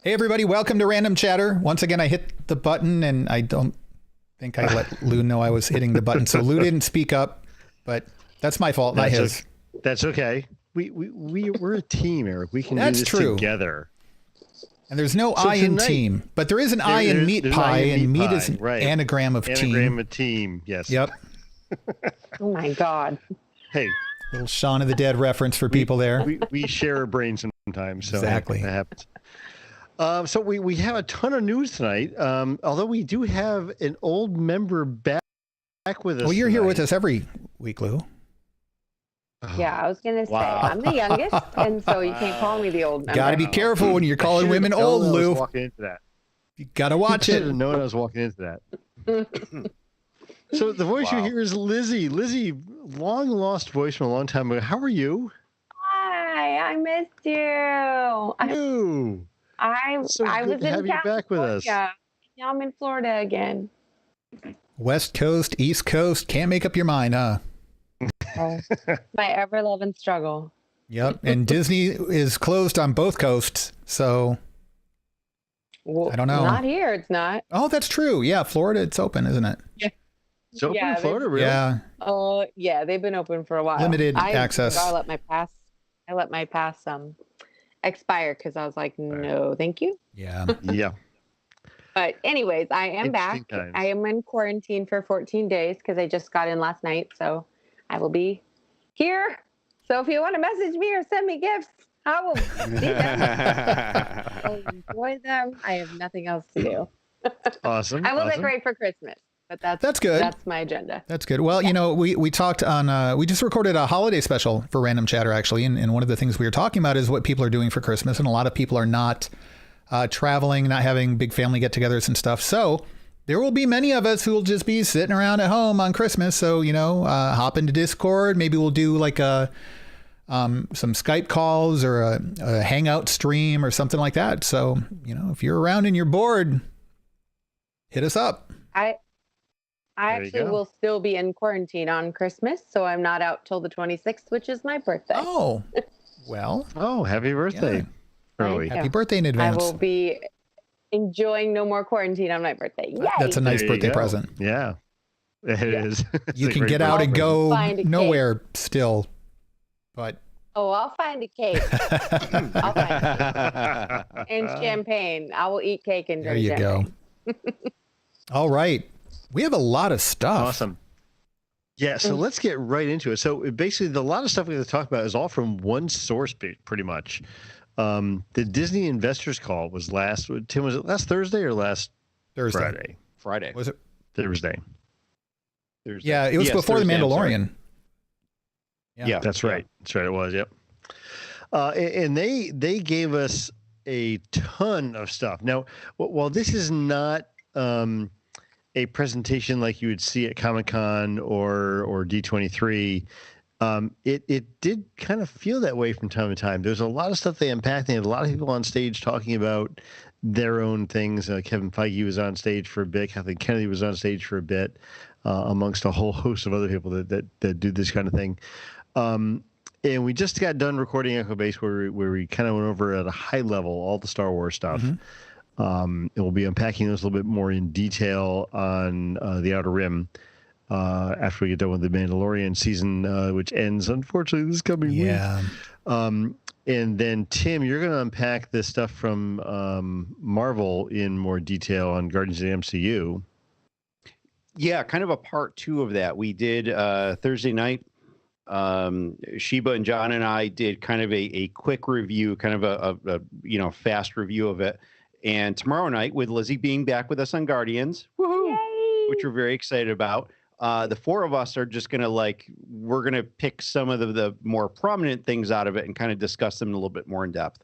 Hey everybody, welcome to Random Chatter. Once again, I hit the button and I don't think I let Lou know I was hitting the button. So Lou didn't speak up, but that's my fault, not his. That's okay. We're a team, Eric. We can do this together. And there's no I in team, but there is an I in meat pie, and meat is an anagram of team. Anagram of team, yes. Yep. Oh my God. Hey. Little Shaun of the Dead reference for people there. We share a brain sometimes. So exactly. That happens. So we have a ton of news tonight, although we do have an old member back with us. Well, you're here with us every week, Lou. Yeah, I was going to say, I'm the youngest, and so you can't call me the old member. Got to be careful when you're calling women old, Lou. Walking into that. You got to watch it. I didn't know I was walking into that. So the voice you hear is Lizzie. Lizzie, long lost voice from a long time ago. How are you? Hi, I missed you. I was in California. Back with us. Now I'm in Florida again. West Coast, East Coast, can't make up your mind, huh? My ever-loving struggle. Yep, and Disney is closed on both coasts, so I don't know. Not here, it's not. Oh, that's true. Yeah, Florida, it's open, isn't it? Yeah. It's open in Florida, really? Yeah. Oh, yeah, they've been open for a while. Limited access. I let my pass expire because I was like, no, thank you. Yeah. Yeah. But anyways, I am back. Times. I am in quarantine for 14 days because I just got in last night. So I will be here. So if you want to message me or send me gifts, I will see them. I'll enjoy them. I have nothing else to do. Awesome. I will decorate for Christmas. But that's good. That's my agenda. That's good. Well, you know, we talked on, we just recorded a holiday special for Random Chatter, actually. And one of the things we were talking about is what people are doing for Christmas. And a lot of people are not traveling, not having big family get-togethers and stuff. So there will be many of us who will just be sitting around at home on Christmas. So, you know, hop into Discord. Maybe we'll do like some Skype calls or a Hangout stream or something like that. So, you know, if you're around and you're bored, hit us up. I actually will still be in quarantine on Christmas, so I'm not out till the 26th, which is my birthday. Oh, well. Oh, happy birthday. Yeah. Early. Happy birthday in advance. I will be enjoying no more quarantine on my birthday. Yay! That's a nice birthday present. Yeah, it is. You can get out and go nowhere still, but... Oh, I'll find a cake. I'll find a cake. And champagne. I will eat cake and drink champagne. There you go. All right. We have a lot of stuff. Awesome. Yeah, so let's get right into it. So basically, a lot of stuff we're going to talk about is all from one source, pretty much. The Disney investors call was Tim, was it last Thursday or last Thursday? Friday. Was it? Thursday. Yeah, it was before Thursday, The Mandalorian. Yeah, that's right. That's right, it was, yep. And they gave us a ton of stuff. Now, while this is not... a presentation like you would see at Comic-Con or D23, it did kind of feel that way from time to time. There's a lot of stuff they unpacked. They had a lot of people on stage talking about their own things. Kevin Feige was on stage for a bit. Kathleen Kennedy was on stage for a bit, amongst a whole host of other people that do this kind of thing. And we just got done recording Echo Base where we kind of went over at a high level all the Star Wars stuff. Mm-hmm. And we'll be unpacking those a little bit more in detail on the Outer Rim after we get done with the Mandalorian season, which ends, unfortunately, this coming week. And then, Tim, you're going to unpack this stuff from Marvel in more detail on Guardians of the MCU. Yeah, kind of a part two of that. We did Thursday night. Sheba and John and I did kind of a quick review, kind of a fast review of it. And tomorrow night, with Lizzie being back with us on Guardians, woohoo, which we're very excited about, the four of us are just going to we're going to pick some of the more prominent things out of it and kind of discuss them a little bit more in depth.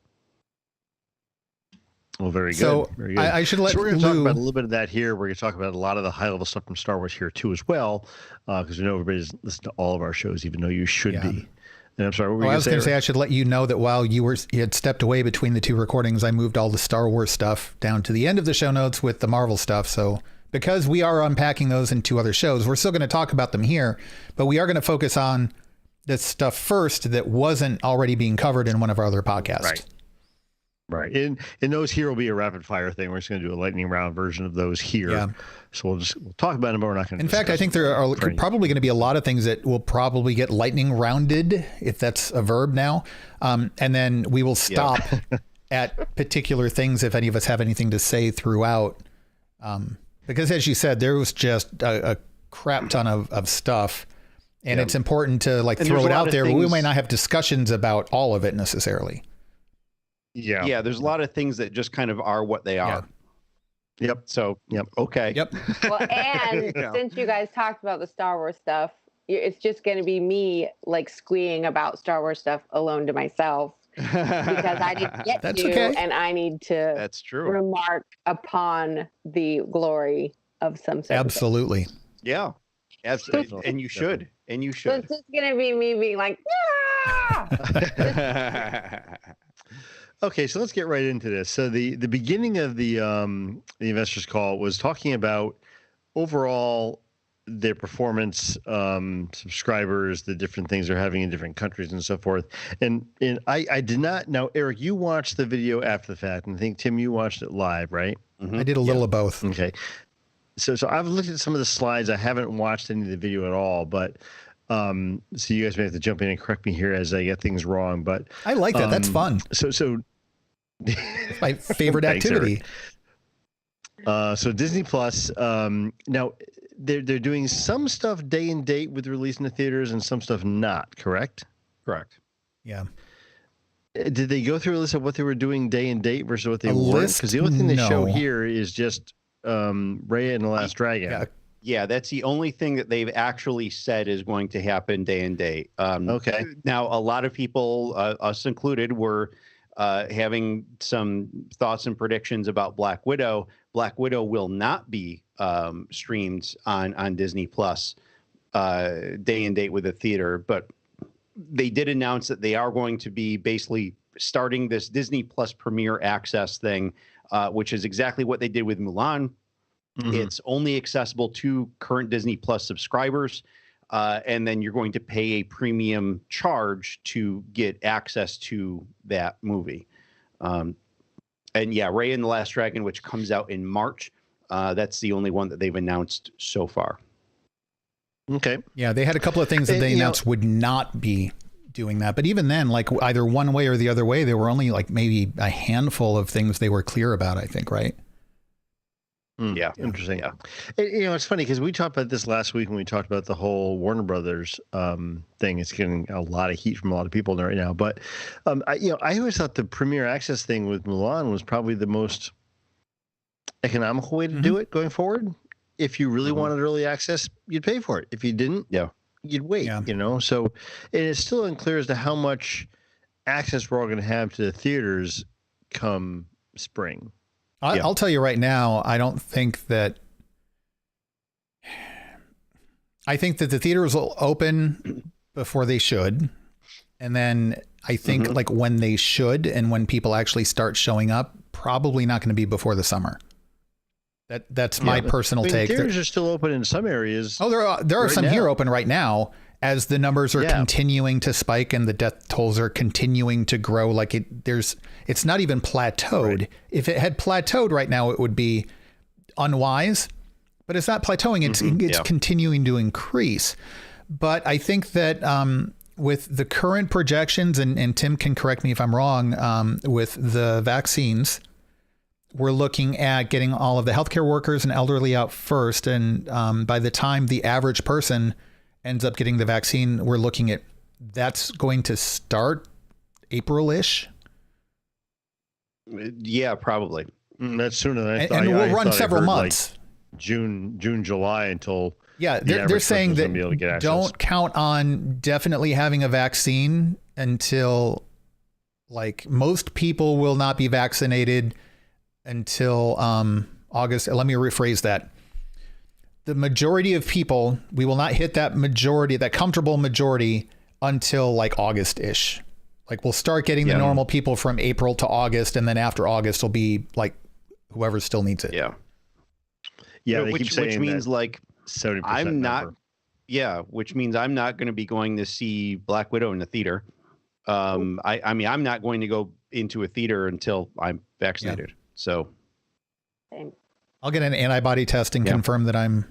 Well, very good. So very good. I should let we're going to talk about a little bit of that here. We're going to talk about a lot of the high-level stuff from Star Wars here, too, as well, because we know everybody's listening to all of our shows, even though you should be. And I'm sorry, what were you I was going to say I should let you know that while you had stepped away between the two recordings, I moved all the Star Wars stuff down to the end of the show notes with the Marvel stuff. So because we are unpacking those in two other shows, we're still going to talk about them here, but we are going to focus on this stuff first that wasn't already being covered in one of our other podcasts. Right. Right. And those here will be a rapid fire thing. We're just going to do a lightning round version of those here. Yeah. So we'll talk about them, but we're not going to. In fact, I think there are probably going to be a lot of things that will probably get lightning rounded, if that's a verb now. And then we will stop at particular things if any of us have anything to say throughout. Because as you said, there was just a crap ton of stuff. And it's important to throw it out there, but we might not have discussions about all of it necessarily. Yeah, there's a lot of things that just kind of are what they are. Yep. So, okay. Yep. Well, and since you guys talked about the Star Wars stuff, it's just going to be me squeeing about Star Wars stuff alone to myself because I didn't get and I need to remark upon the glory of some sort. Absolutely. Yeah. Absolutely. And you should. And you should. So it's just going to be me being like, yeah! Okay, so let's get right into this. So the beginning of the investors call was talking about overall their performance, subscribers, the different things they're having in different countries and so forth. And I did not. Now, Eric, you watched the video after the fact, and I think Tim, you watched it live, right? Mm-hmm. I did a little of both. Okay. So I've looked at some of the slides. I haven't watched any of the video at all, but so you guys may have to jump in and correct me here as I get things wrong. But I like that. That's fun. So it's my favorite activity. So Disney Plus. Now they're doing some stuff day and date with release in the theaters, and some stuff not. Correct. Yeah. Did they go through a list of what they were doing day and date versus what they weren't? Because the only thing they show here is just Raya and the Last Dragon. Yeah, that's the only thing that they've actually said is going to happen day and date. Okay. Now, a lot of people, us included, were having some thoughts and predictions about Black Widow. Black Widow will not be streamed on Disney Plus day and date with the theater, but they did announce that they are going to be basically starting this Disney Plus Premier Access thing, which is exactly what they did with Mulan. Mm-hmm. It's only accessible to current Disney Plus subscribers, and then you're going to pay a premium charge to get access to that movie. And yeah, Raya and the Last Dragon, which comes out in March, that's the only one that they've announced so far. Okay. Yeah, they had a couple of things that they announced would not be doing that. But even then, either one way or the other way, there were only maybe a handful of things they were clear about, I think, right? Yeah, interesting. Yeah, it's funny because we talked about this last week when we talked about the whole Warner Brothers thing. It's getting a lot of heat from a lot of people right now. But I always thought the Premier Access thing with Mulan was probably the most economical way to do it going forward. If you really wanted early access, you'd pay for it. If you didn't, you'd wait. Yeah. So and it's still unclear as to how much access we're all going to have to the theaters come spring. I'll tell you right now, I think that the theaters will open before they should. And then I think when they should and when people actually start showing up, probably not going to be before the summer. That's my personal take. Theaters are still open in some areas. Oh, there are some here open right now as the numbers are continuing to spike and the death tolls are continuing to grow. It's not even plateaued. Right. If it had plateaued right now, it would be unwise, but it's not plateauing. It's continuing to increase. But I think that with the current projections, and Tim can correct me if I'm wrong, with the vaccines, we're looking at getting all of the healthcare workers and elderly out first. And by the time the average person ends up getting the vaccine, we're looking at that's going to start April-ish. Yeah, probably. That's sooner than I thought. And we'll run several months. June, July until. Yeah, they're saying that don't count on definitely having a vaccine until most people will not be vaccinated until August. Let me rephrase that. The majority of people, we will not hit that comfortable majority until August-ish. We'll start getting the normal people from April to August, and then after August will be whoever still needs it. Yeah. Yeah, which means 70% I'm not. Yeah, which means I'm not going to be going to see Black Widow in the theater. I mean, I'm not going to go into a theater until I'm vaccinated. So Same. I'll get an antibody test and confirm that I'm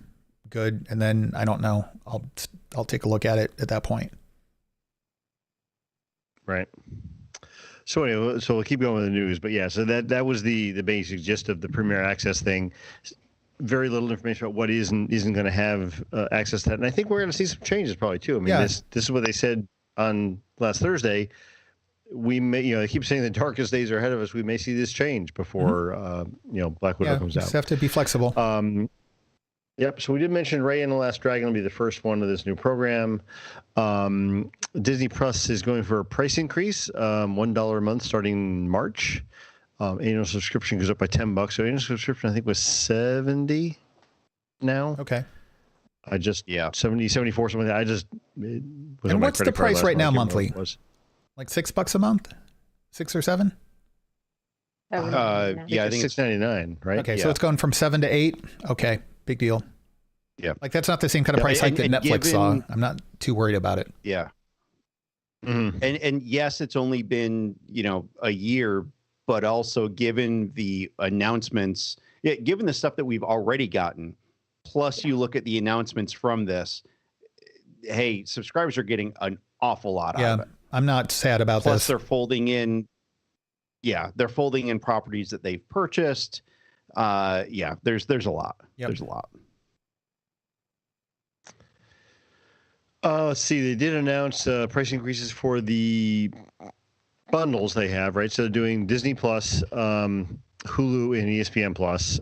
good, and then I don't know. I'll take a look at it at that point. Right. So anyway, so we'll keep going with the news, but yeah, so that was the basic gist of the Premier Access thing. Very little information about what isn't going to have access to that, and I think we're going to see some changes probably too. I mean, this is what they said on last Thursday. We may, they keep saying the darkest days are ahead of us. We may see this change before Black Widow comes out. Just have to be flexible. Yep. So we did mention Raya and the Last Dragon will be the first one of this new program. Disney Plus is going for a price increase, $1 a month starting March. Annual subscription goes up by $10. So annual subscription I think was $70 now. Okay. 70, 74, something like that. And what's the price right now monthly? Like $6 a month? 6 or 7? I think it's $6.99, right? Okay, so it's going from 7 to 8. Okay, big deal. Yeah, like that's not the same kind of price hike that Netflix saw. I'm not too worried about it. Yeah, and yes, it's only been a year, but also given the announcements, given the stuff that we've already gotten, plus you look at the announcements from this. Hey, subscribers are getting an awful lot out of it. I'm not sad about plus, this. They're folding in. Yeah, they're folding in properties that they've purchased. There's a lot. Yep. There's a lot. Let's see. They did announce price increases for the bundles they have, right? So they're doing Disney Plus, Hulu, and ESPN Plus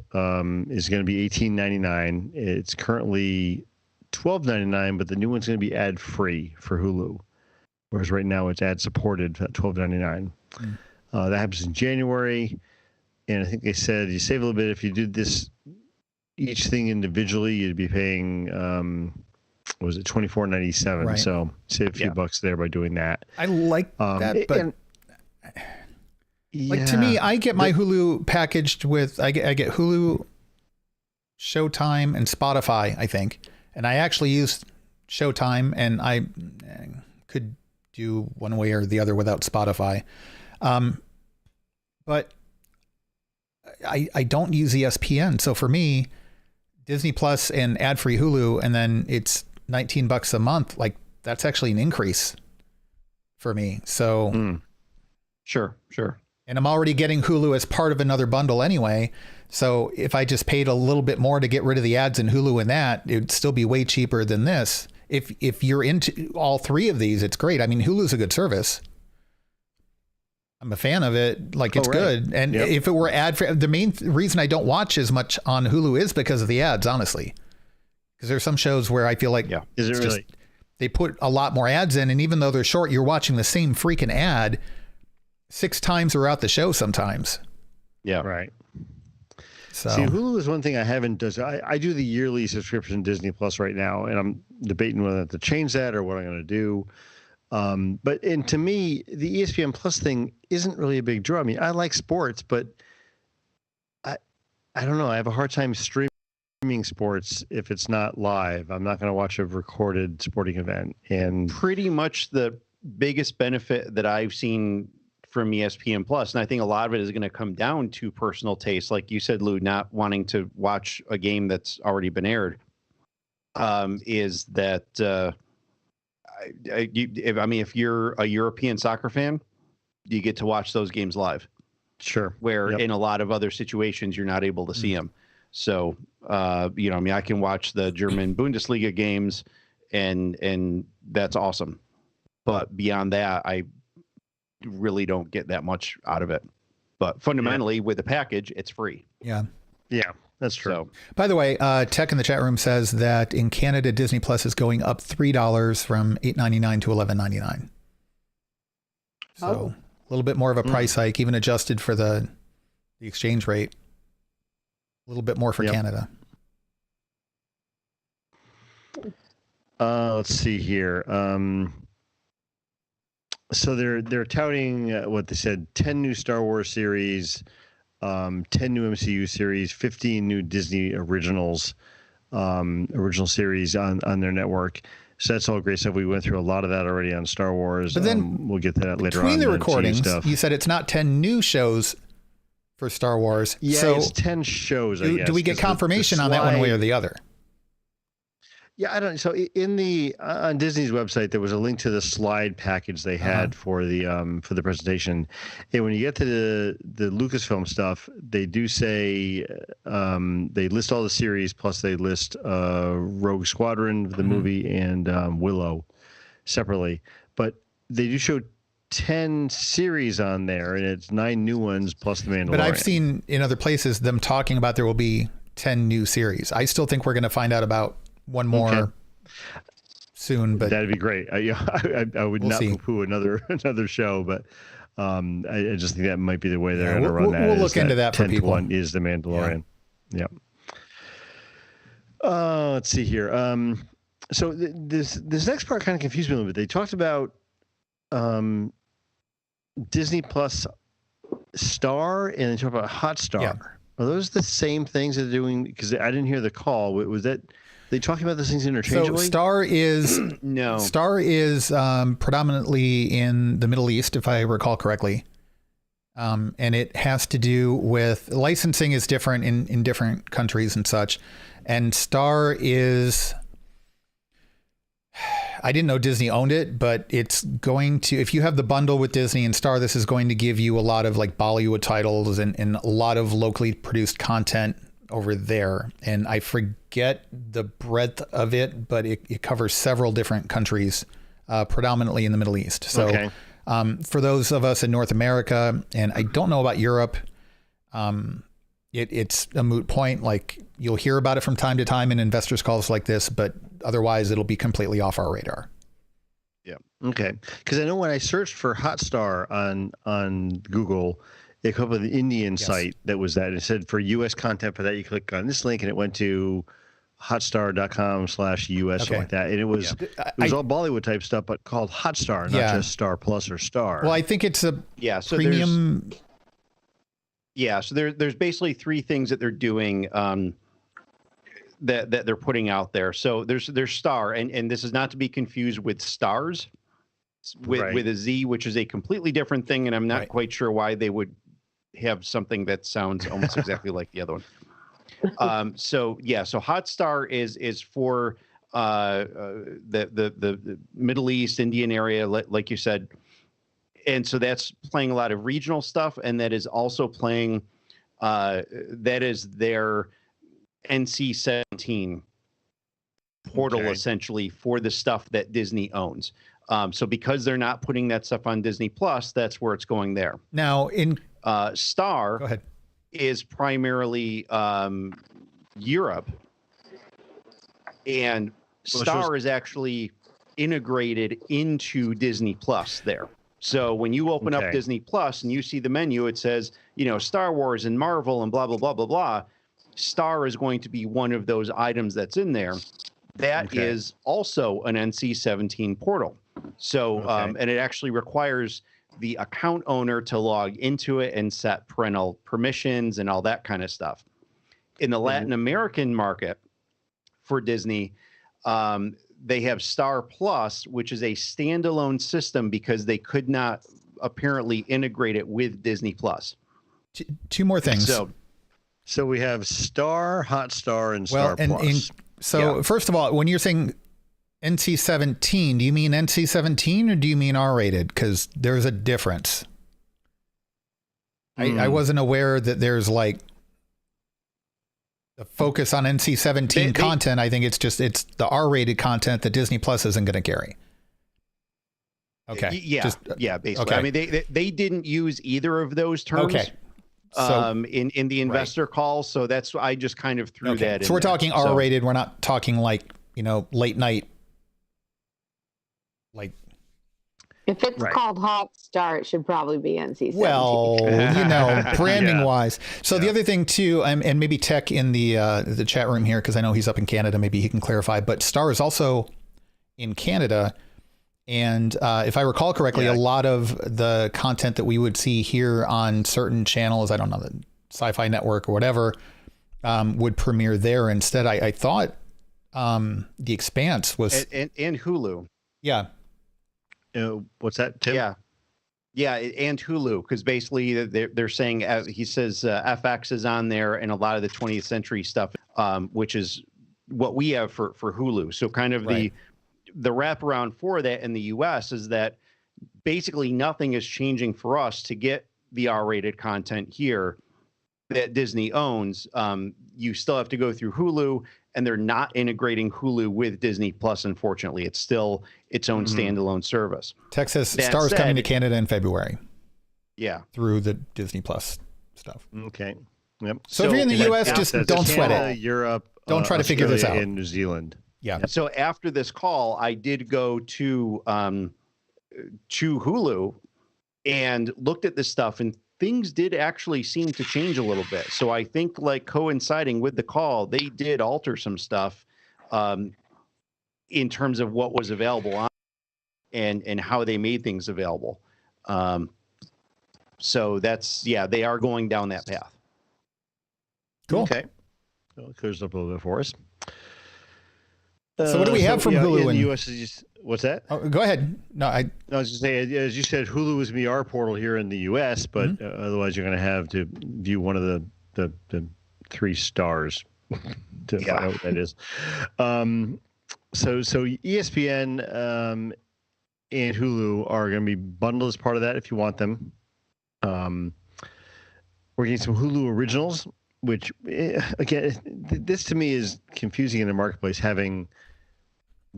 is going to be $18.99. It's currently $12.99, but the new one's going to be ad free for Hulu, whereas right now it's ad supported at $12.99. That happens in January, and I think they said you save a little bit if you did this each thing individually. You'd be paying was it $24.97? Right. So save a few bucks there by doing that. I like that, but like to me, I get my Hulu packaged with I get Hulu, Showtime, and Spotify, I think, and I actually use Showtime, and I could do one way or the other without Spotify. But I don't use ESPN. So for me, Disney Plus and ad-free Hulu, and then it's $19 a month. Like that's actually an increase for me. So Sure. And I'm already getting Hulu as part of another bundle anyway. So if I just paid a little bit more to get rid of the ads in Hulu and that, it would still be way cheaper than this. If you're into all three of these, it's great. I mean, Hulu's a good service. I'm a fan of it. Like it's good. And if it were ad free, the main reason I don't watch as much on Hulu is because of the ads, honestly. Because there's some shows where I feel like is it really? They put a lot more ads in, and even though they're short, you're watching the same freaking ad 6 times throughout the show sometimes. Yeah. Right. So see, Hulu is one thing I haven't does. I do the yearly subscription Disney Plus right now, and I'm debating whether to change that or what I'm going to do. But to me, the ESPN Plus thing isn't really a big draw. I mean, I like sports, but I don't know. I have a hard time streaming sports if it's not live. I'm not going to watch a recorded sporting event. And pretty much the biggest benefit that I've seen from ESPN Plus, and I think a lot of it is going to come down to personal taste, like you said, Lou, not wanting to watch a game that's already been aired, is that if you're a European soccer fan, you get to watch those games live. Sure. Where in a lot of other situations, you're not able to see them. So, I can watch the German Bundesliga games and that's awesome. But beyond that, I really don't get that much out of it. But fundamentally, with the package, it's free. Yeah. Yeah. That's true. So, by the way, Tech in the chat room says that in Canada, Disney Plus is going up $3 from $8.99 to $11.99. So a little bit more of a price hike, even adjusted for the exchange rate. A little bit more for Canada. Let's see here. So they're touting what they said: 10 new Star Wars series. 10 new MCU series, 15 new Disney original series on their network. So that's all great stuff. We went through a lot of that already on Star Wars. But then we'll get to that later on. Between the recordings, stuff. you said it's not 10 new shows for Star Wars. Yeah, so it's 10 shows, I guess. Do we get confirmation on that one way or the other? Yeah, I don't. So in on Disney's website, there was a link to the slide package they had for the presentation. And when you get to the Lucasfilm stuff, they do say they list all the series, plus they list Rogue Squadron, the movie, and Willow separately. But they do show 10 series on there, and it's 9 new ones plus the Mandalorian. But I've seen in other places them talking about there will be 10 new series. I still think we're going to find out about one more soon, but that'd be great. I would not poo-poo another show, but I just think that might be the way they're going to run that. We'll look into that for people. One is the Mandalorian. Yeah. Let's see here. So this next part kind of confused me a little bit. They talked about Disney Plus Star, and they talked about Hotstar. Yeah. Are those the same things that they're doing? Because I didn't hear the call. Was that they talking about those things interchangeably? So Star is no. Star is predominantly in the Middle East, if I recall correctly, and it has to do with licensing is different in different countries and such. And Star is, I didn't know Disney owned it, but it's going to, if you have the bundle with Disney and Star, this is going to give you a lot of like Bollywood titles and a lot of locally produced content over there. And I forget the breadth of it, but it covers several different countries, predominantly in the Middle East. So for those of us in North America, and I don't know about Europe, it's a moot point. Like you'll hear about it from time to time in investors calls like this, but otherwise it'll be completely off our radar. Yeah. Okay. Because I know when I searched for Hotstar on Google, it came up with the Indian site that was that. It said for U.S. content for that, you click on this link and it went to hotstar.com/US, something like that. And it was all Bollywood type stuff, but called Hotstar, not just Star Plus or Star. Well, I think it's a so premium. So there's basically 3 things that they're doing that they're putting out there. So there's Star, and this is not to be confused with Stars with a Z, which is a completely different thing, and I'm not quite sure why they would have something that sounds almost exactly like the other one. So Hotstar is for the Middle East, Indian area, like you said. And so that's playing a lot of regional stuff, and that is also playing, that is their NC-17 portal, essentially, for the stuff that Disney owns. So because they're not putting that stuff on Disney Plus, that's where it's going there. Now, in Star go ahead. is primarily Europe, and Star is actually integrated into Disney Plus there. So when you open up Disney Plus and you see the menu, it says, Star Wars and Marvel and blah, blah, blah, blah, blah. Star is going to be one of those items that's in there. That is also an NC-17 portal. So, and it actually requires the account owner to log into it and set parental permissions and all that kind of stuff. In the Latin American market for Disney, they have Star Plus, which is a standalone system because they could not apparently integrate it with Disney Plus. 2 more things. So we have Star, Hotstar, and Star Plus. First of all, when you're saying NC-17, do you mean NC-17 or do you mean R-rated? Because there's a difference. I wasn't aware that there's like the focus on NC-17 content. I think it's the R-rated content that Disney Plus isn't going to carry. Okay. Basically. Okay. I mean, they didn't use either of those terms. Okay. So, in the investor call, so that's I just kind of threw that in. So we're talking R-rated. We're not talking like late night. Like if it's called Hotstar, it should probably be NC-17. Well, branding wise. So the other thing too, and maybe Tech in the chat room here, because I know he's up in Canada, maybe he can clarify. But Star is also in Canada. And if I recall correctly, a lot of the content that we would see here on certain channels, I don't know, the Sci-Fi Network or whatever, would premiere there instead. I thought The Expanse was and Hulu. Yeah. What's that, Tim? Yeah, and Hulu, because basically they're saying, as he says, FX is on there and a lot of the 20th century stuff, which is what we have for Hulu. So kind of the wraparound for that in the U.S. is that basically nothing is changing for us to get the R-rated content here that Disney owns. You still have to go through Hulu, and they're not integrating Hulu with Disney Plus. Unfortunately, it's still its own standalone service. Texas Stars coming to Canada in February. Yeah, through the Disney Plus stuff. Okay. Yep. So if you're in the U.S., just don't sweat it. Europe, don't try to figure this out. In New Zealand. Yeah. So after this call, I did go to Hulu and looked at this stuff, and things did actually seem to change a little bit. So I think, like, coinciding with the call, they did alter some stuff in terms of what was available on and how they made things available. So that's, they are going down that path. Cool. Okay. Well, it clears up a little bit for us. So what do we have from Hulu in the U.S. What's that? Oh, go ahead. No, I was just saying, as you said, Hulu is the R portal here in the U.S., but otherwise you're going to have to view one of the 3 stars to find out what that is. So ESPN and Hulu are going to be bundled as part of that if you want them. We're getting some Hulu originals, which again, this to me is confusing in the marketplace, having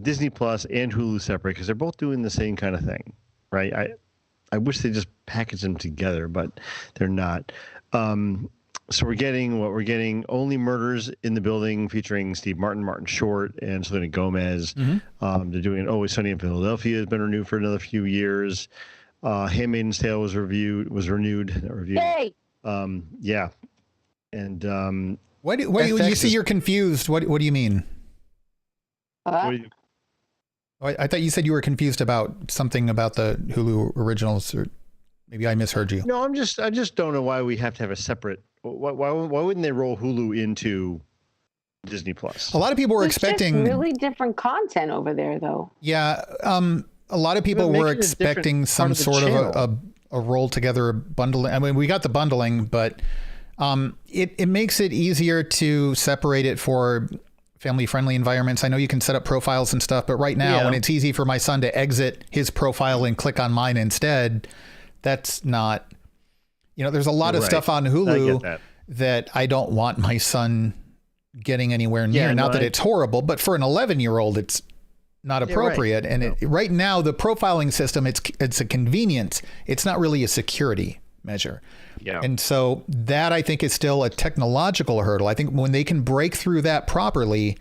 Disney Plus and Hulu separate, because they're both doing the same kind of thing, right? I wish they just packaged them together, but they're not. So we're getting Only Murders in the Building, featuring Steve Martin, Martin Short, and Selena Gomez. They're doing Always Sunny in Philadelphia, has been renewed for another few years. Handmaid's Tale was renewed. Yay! Yeah. And what do you see? You're confused. What do you mean? I thought you said you were confused about something about the Hulu originals, or maybe I misheard you. No, I just don't know why we have to have a separate. Why wouldn't they roll Hulu into Disney Plus? A lot of people were expecting really different content over there, though. Yeah, a lot of people were expecting some sort of a roll together bundle. I mean, we got the bundling, but it makes it easier to separate it for family-friendly environments. I know you can set up profiles and stuff, but right now, when it's easy for my son to exit his profile and click on mine instead, that's not, there's a lot of stuff on Hulu that I don't want my son getting anywhere near. Not that it's horrible, but for an 11-year-old, it's not appropriate. And right now, the profiling system, it's a convenience. It's not really a security measure. Yeah. And so that, I think, is still a technological hurdle. I think when they can break through that properly,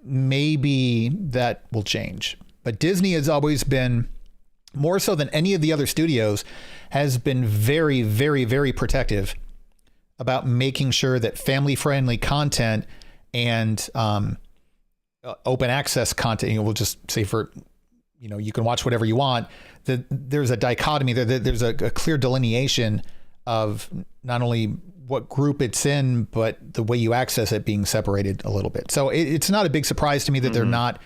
maybe that will change. But Disney has always been, more so than any of the other studios, has been very, very, very protective about making sure that family-friendly content and open access content, we'll just say you can watch whatever you want, that there's a dichotomy there, there's a clear delineation of not only what group it's in, but the way you access it being separated a little bit. So it's not a big surprise to me that they're not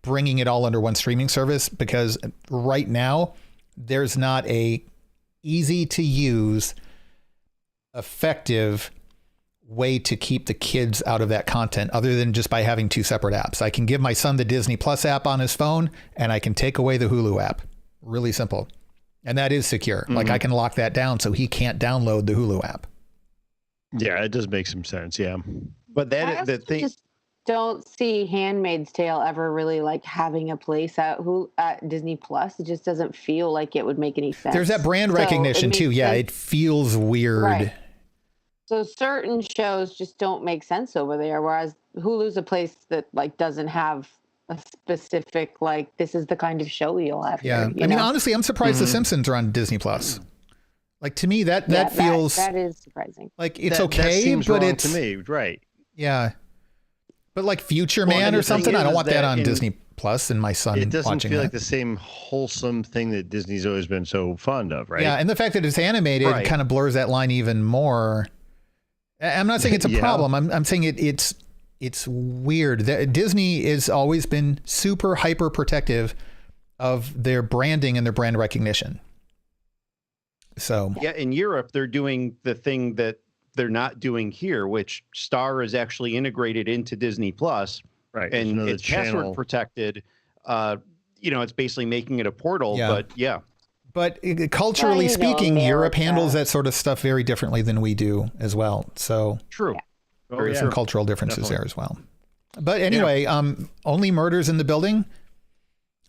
bringing it all under one streaming service, because right now there's not a easy to use, effective way to keep the kids out of that content other than just by having 2 separate apps. I can give my son the Disney Plus app on his phone, and I can take away the Hulu app. Really simple. And that is secure. Like, I can lock that down so he can't download the Hulu app. Yeah, it does make some sense. Yeah. But just don't see Handmaid's Tale ever really like having a place at Disney Plus. It just doesn't feel like it would make any sense. There's that brand recognition too. Yeah, it feels weird. Right. So certain shows just don't make sense over there, whereas Hulu's a place that like doesn't have a specific, like, this is the kind of show you'll have. Yeah. Here, I mean, honestly, I'm surprised The Simpsons are on Disney Plus. Like, to me, that feels that is surprising. Like, it's okay, but it's to me, right? Yeah. But like Future Man or something, I don't want that on Disney Plus and my son watching that. It doesn't feel like the same wholesome thing that Disney's always been so fond of, right? Yeah, and the fact that it's animated kind of blurs that line even more. I'm not saying it's a problem. I'm saying it's weird. Disney has always been super hyper protective of their branding and their brand recognition. So yeah, in Europe, they're doing the thing that they're not doing here, which Star is actually integrated into Disney Plus, right? And it's password protected. It's basically making it a portal, but yeah. But culturally speaking, Europe handles that sort of stuff very differently than we do as well. So true. There are some cultural differences there as well. But anyway, Only Murders in the Building.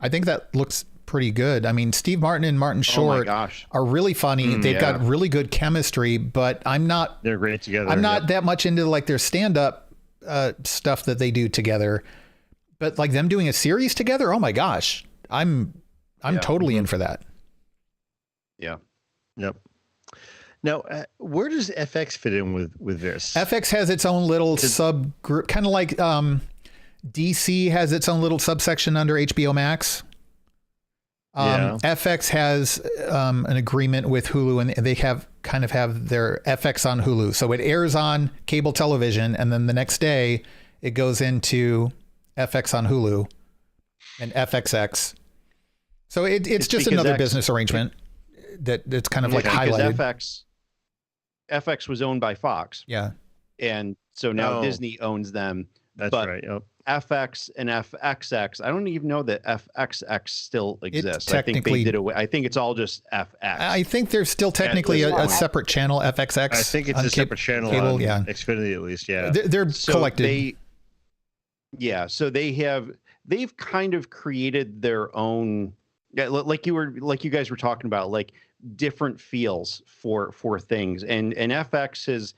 I think that looks pretty good. I mean, Steve Martin and Martin Short are really funny. They've got really good chemistry, but they're great together. I'm not that much into like their stand-up stuff that they do together, but like them doing a series together. Oh my gosh. I'm totally in for that. Yeah. Yep. Now, where does FX fit in with this? FX has its own little subgroup, kind of like DC has its own little subsection under HBO Max. FX has an agreement with Hulu, and they have their FX on Hulu. So it airs on cable television, and then the next day it goes into FX on Hulu and FXX. So it's just another business arrangement that's kind of like highlighted. FX was owned by Fox. Yeah. And so now Disney owns them. That's right. Yep. FX and FXX. I don't even know that FXX still exists. I think they did away. I think it's all just FX. I think there's still technically a separate channel, FXX. I think it's a separate channel on Xfinity at least. Yeah. They're collected. So they've kind of created their own, like you guys were talking about, like different feels for things. And FX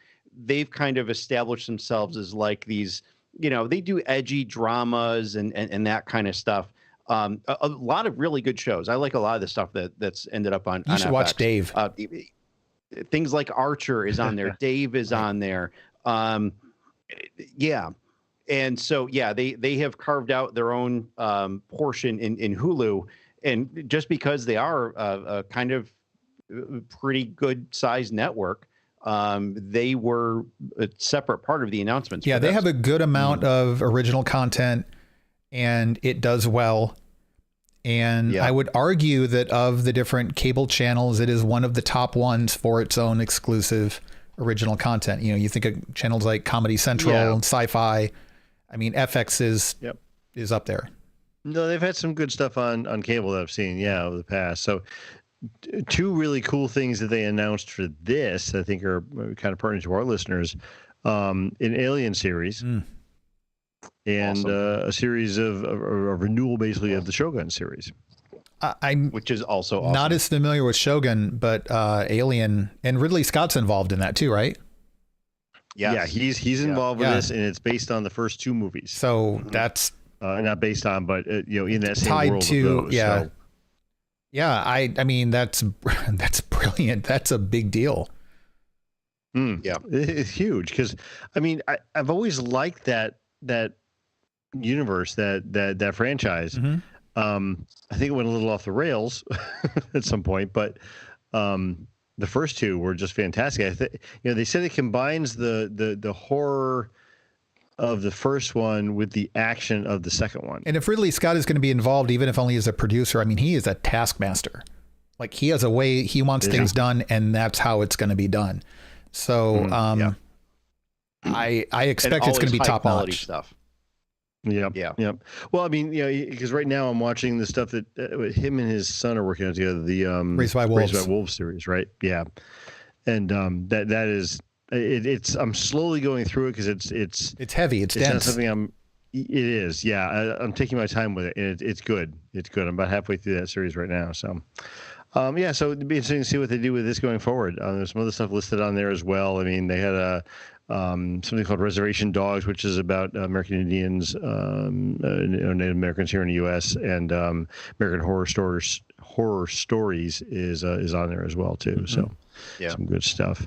they've kind of established themselves as like these, they do edgy dramas and that kind of stuff. A lot of really good shows. I like a lot of the stuff that's ended up on. You should watch Dave. Things like Archer is on there. Dave is on there. Yeah. And so, they have carved out their own portion in Hulu. And just because they are a kind of pretty good sized network, they were a separate part of the announcements. Yeah, they have a good amount of original content, and it does well. And I would argue that of the different cable channels, it is one of the top ones for its own exclusive original content. You think of channels like Comedy Central and Sci-Fi. I mean, FX is up there. No, they've had some good stuff on cable that I've seen, over the past. So two really cool things that they announced for this, I think, are kind of pertinent to our listeners. An Alien series and a series of a renewal, basically, of the Shogun series. Which is also awesome. Not as familiar with Shogun, but Alien, and Ridley Scott's involved in that too, right? Yeah, he's involved with this, and it's based on the first two movies. So that's not based on, but in that same world of those. So. Yeah, I mean that's brilliant. That's a big deal. Yeah, it's huge because I mean I've always liked that universe, that franchise. Mm-hmm. I think it went a little off the rails at some point, but the first two were just fantastic. They said it combines the horror of the first one with the action of the second one. And if Ridley Scott is going to be involved, even if only as a producer, I mean, he is a taskmaster. Like he has a way he wants things done, and that's how it's going to be done. So I expect it's going to be top notch stuff. Yep. Well, I mean, because right now I'm watching the stuff that him and his son are working on together, the Raised by Wolves series, right? Yeah, and that is. I'm slowly going through it because it's heavy. It's dense. Not something it is. Yeah. I'm taking my time with it. And it's good. It's good. I'm about halfway through that series right now. So, so it'd be interesting to see what they do with this going forward. There's some other stuff listed on there as well. I mean, they had something called Reservation Dogs, which is about American Indians, Native Americans here in the U.S. and American Horror Stories is on there as well too. So, some good stuff.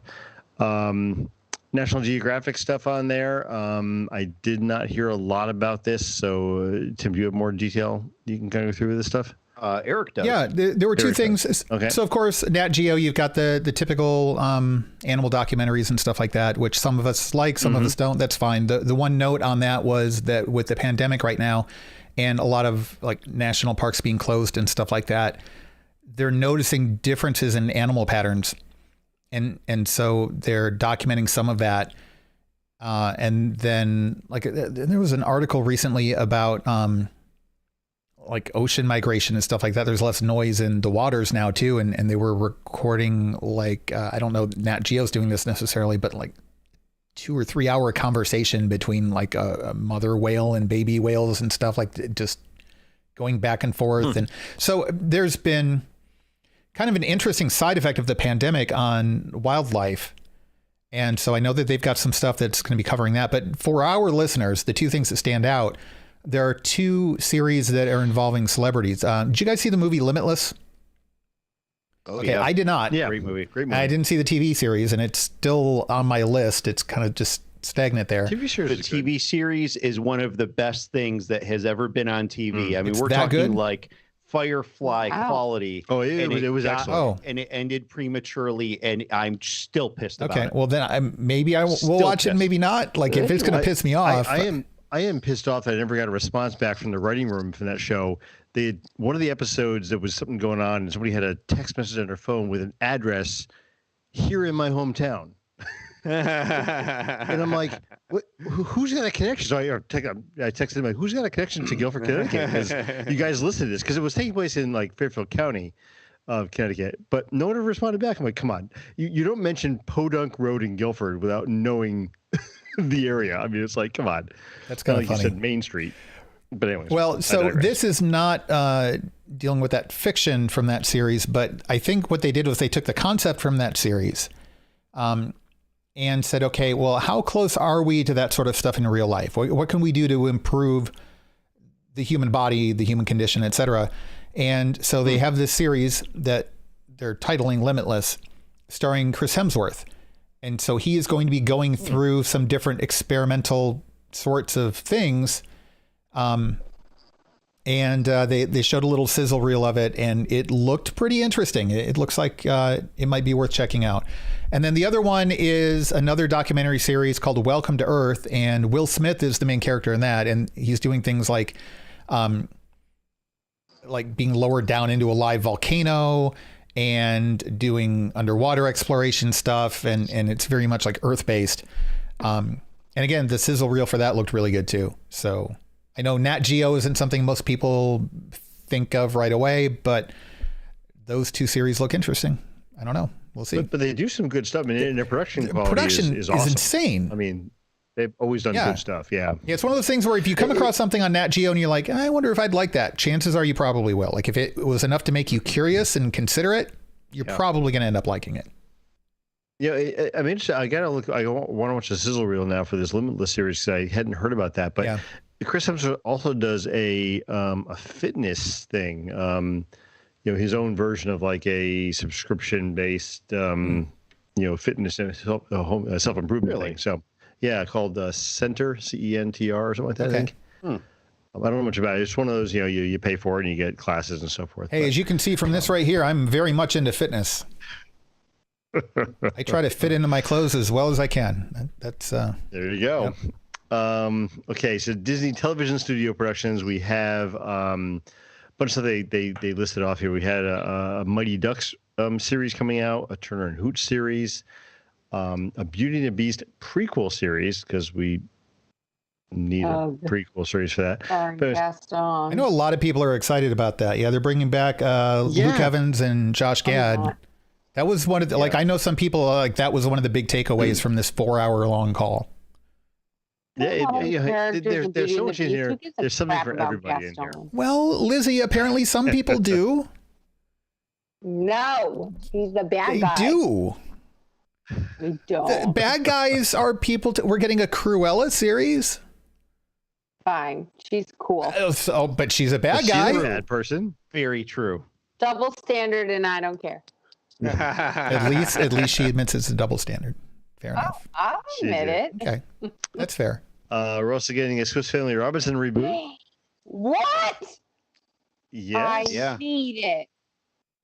National Geographic stuff on there. I did not hear a lot about this. So, Tim, do you have more detail you can kind of go through with this stuff? Eric does. Yeah, there were two things. Okay. So, of course, Nat Geo, you've got the typical animal documentaries and stuff like that, which some of us like, some of us don't. That's fine. The one note on that was that with the pandemic right now and a lot of like national parks being closed and stuff like that, they're noticing differences in animal patterns. And so they're documenting some of that. And then like there was an article recently about like ocean migration and stuff like that. There's less noise in the waters now too. And they were recording like, I don't know, Nat Geo's doing this necessarily, but like 2 or 3 hour conversation between like a mother whale and baby whales and stuff, like just going back and forth. And so there's been kind of an interesting side effect of the pandemic on wildlife. And so I know that they've got some stuff that's going to be covering that. But for our listeners, the two things that stand out, there are 2 series that are involving celebrities. Did you guys see the movie Limitless? Oh, Okay, yeah. I did not. Yeah. Great movie. Great movie. I didn't see the TV series, and it's still on my list. It's kind of just stagnant there. TV series. The is good. TV series is one of the best things that has ever been on TV. I mean, It's we're that talking good? like Firefly quality. Oh, it and was got- excellent. And it ended prematurely, and I'm still pissed about Okay, it. well then maybe I will Still watch it, pissed. maybe not. Like if it's going to piss me off. I am pissed off that I never got a response back from the writing room from that show. They had one of the episodes, there was something going on, and somebody had a text message on their phone with an address here in my hometown. And I'm like, who's got a connection? So I texted him like, who's got a connection to Guilford, Connecticut? Because you guys listed this, because it was taking place in like Fairfield County of Connecticut, but no one ever responded back. I'm like, come on, you don't mention Podunk Road in Guilford without knowing the area. I mean, it's like, come on, That's kind of like funny. you said, Main Street. But anyways, Well, I so digress. this is not dealing with that fiction from that series, but I think what they did was they took the concept from that series and said, okay, well, how close are we to that sort of stuff in real life? What can we do to improve the human body, the human condition, et cetera? And so they have this series that they're titling Limitless, starring Chris Hemsworth. And so he is going to be going through some different experimental sorts of things. And they showed a little sizzle reel of it, and it looked pretty interesting. It looks like it might be worth checking out. And then the other one is another documentary series called Welcome to Earth, and Will Smith is the main character in that, and he's doing things like being lowered down into a live volcano and doing underwater exploration stuff, and it's very much like Earth-based. And again, the sizzle reel for that looked really good too. So I know Nat Geo isn't something most people think of right away, but those 2 series look interesting. I don't know. We'll see. But they do some good stuff. I mean, and their production quality Production is awesome. insane. I mean, they've always done good stuff. Yeah. Yeah, it's one of those things where if you come across something on Nat Geo and you're like, I wonder if I'd like that, chances are you probably will. Like if it was enough to make you curious and consider it, you're probably going to end up liking it. Yeah, I mean, I gotta look. I want to watch the sizzle reel now for this Limitless series because I hadn't heard about that. But Chris Hemsworth also does a fitness thing. His own version of like a subscription based, fitness and self improvement thing. So called Center, CENTR or something like that. Okay. I think. I don't know much about it. It's one of those, you pay for it and you get classes and so forth. Hey, as you can see from this right here, I'm very much into fitness. I try to fit into my clothes as well as I can. That's there you go. Yep. Okay, so Disney Television Studio Productions. We have bunch of stuff they listed off here. We had a Mighty Ducks series coming out, a Turner and Hooch series, a Beauty and the Beast prequel series because we need a prequel series for that. I know a lot of people are excited about that. Yeah, they're bringing back Luke Evans and Josh Gad. That was one of the, I know some people that was one of the big takeaways from this 4-hour-long call. There's so much in here. There's something for everybody in here. Well, Lizzie, apparently some people do. No, he's the bad guy. They do. We don't. The bad guys are people. We're getting a Cruella series. Fine, she's cool. But she's a bad guy. She's a bad person. Very true. Double standard, and I don't care. At least she admits it's a double standard. Fair enough. I'll admit it. Okay, that's fair. We're also getting a Swiss Family Robinson reboot. What? Yes. I need it.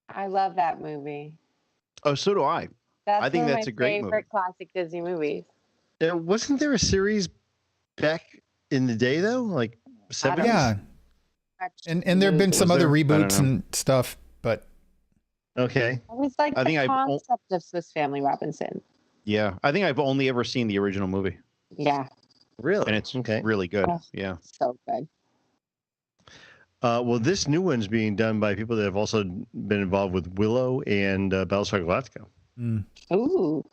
I love that movie. Oh, so do I. That's I think one of that's my a great favorite movie. classic Disney movies. Wasn't there a series back in the day though, like I don't 70s? Yeah. watch And there have been movies. some Was other there? I don't reboots know. and stuff, but Okay. It was like I the think concept of Swiss Family Robinson. Yeah, I think I've only ever seen the original movie, Yeah. Really? and it's okay. really good. Oh. Yeah. So good. Well, this new one's being done by people that have also been involved with Willow and Battlestar Galactica. Ooh,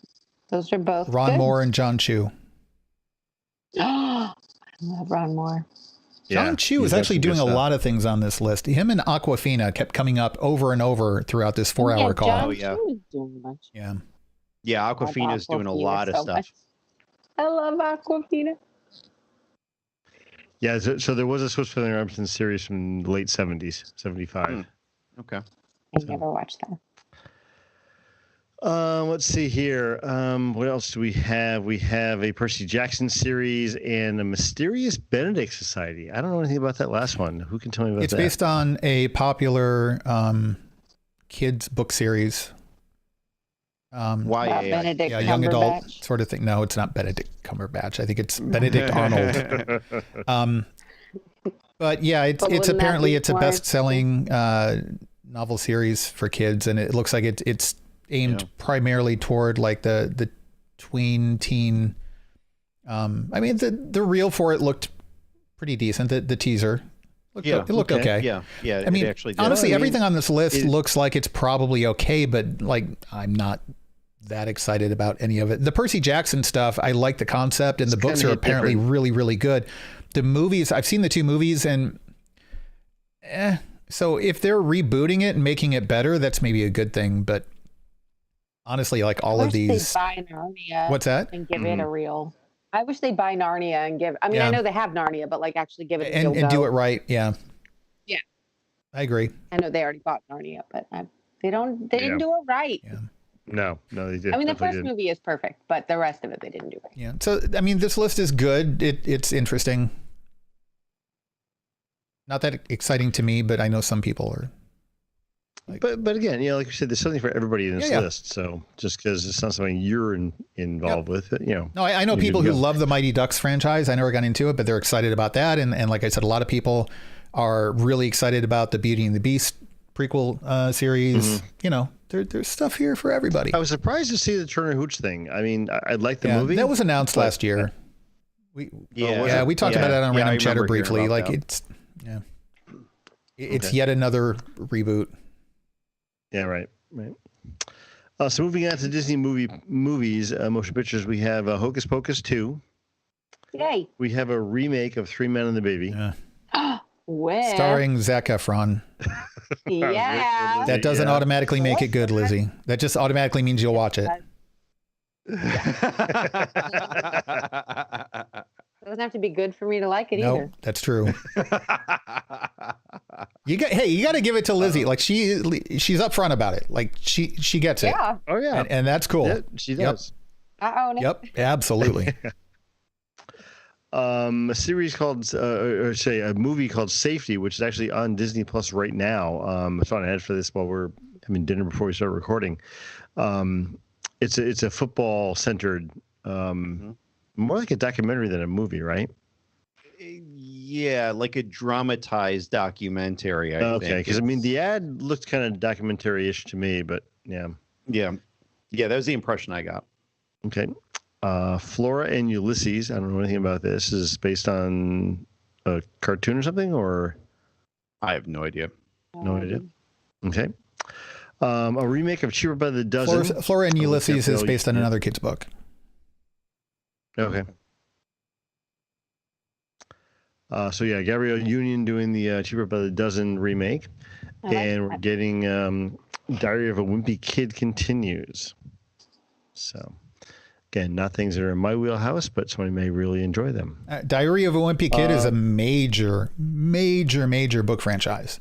those are both Ron good. Moore and John Chu. I love Ron Moore. John Chu is actually doing a lot of things on this list. Him and Aquafina kept coming up over and over throughout this 4-hour call. John yeah. Chu is doing a bunch. Yeah. Yeah, I love Aquafina's doing a Aquafina lot of so stuff. much. I love Aquafina. Yeah, so there was a Swiss Family Robinson series from the late 70s, 75. Okay. I never watched that. Let's see here. What else do we have? We have a Percy Jackson series and a Mysterious Benedict Society. I don't know anything about that last one. Who can tell me about It's that? based on a popular kids book series. Why? About Benedict Yeah, young adult Cumberbatch. sort of thing. No, it's not Benedict Cumberbatch. I think it's Benedict Arnold. But yeah, it's But wouldn't that apparently be it's a more best-selling novel series for kids, and it looks like it's aimed primarily toward like the tween teen. I mean, the reel for it looked pretty decent. The teaser. It looked okay. Yeah. Yeah. I mean, it actually did. honestly, Well, I mean, everything on this list looks like it's probably okay, but like I'm not that excited about any of it. The Percy Jackson stuff, I like the concept, and the books are apparently really, really good. The movies, I've seen the 2 movies, and so if they're rebooting it and making it better, that's maybe a good thing. But honestly, like all of these, buy Narnia. What's that? And give it a reel. I wish they'd buy Narnia and give. I mean, I know they have Narnia, but like actually give it and do it right. Yeah. Yeah. I agree. I know they already bought Narnia, but they didn't do it right. Yeah. No, they did. I mean, the first movie is perfect, but the rest of it they didn't do right. Yeah. So I mean, this list is good. It's interesting. Not that exciting to me, but I know some people are. Like, but again, like you said, there's something for everybody in this list. So just because it's not something you're involved with, No, I know people who love the Mighty Ducks franchise. I never got into it, but they're excited about that. And like I said, a lot of people are really excited about the Beauty and the Beast prequel series. There's stuff here for everybody. I was surprised to see the Turner Hooch thing. I mean, I like the movie. That was announced last year. We talked about it on Random Chatter briefly. Like that. It's yet another reboot. Yeah, right. So moving on to Disney movies, motion pictures, we have Hocus Pocus 2. Yay! We have a remake of Three Men and the Baby. Where? Starring Zac Efron. Yeah. That doesn't automatically make it good, Lizzie. That just automatically means you'll watch it. It doesn't have to be good for me to like it No, either. that's true. You got to give it to Lizzie. Like she's upfront about it. Like she gets it. Yeah. Oh yeah. And that's cool. Yeah, she does. I own it. Yep, absolutely. A series called, a movie called Safety, which is actually on Disney Plus right now. I saw an ad for this while we're having dinner before we started recording. It's a football centered, more like a documentary than a movie, right? Yeah, like a dramatized documentary. I think. Because I mean, the ad looked kind of documentary-ish to me, but yeah. That was the impression I got. Okay. Flora and Ulysses. I don't know anything about this. Is based on a cartoon or something, or I have no idea. No idea. Okay. A remake of Cheaper by the Dozen. Flora and Ulysses is based on another kid's book. Okay. Gabrielle Union doing the Cheaper by the Dozen remake, and we're getting Diary of a Wimpy Kid continues. So, again, not things that are in my wheelhouse, but somebody may really enjoy them. Diary of a Wimpy Kid is a major book franchise.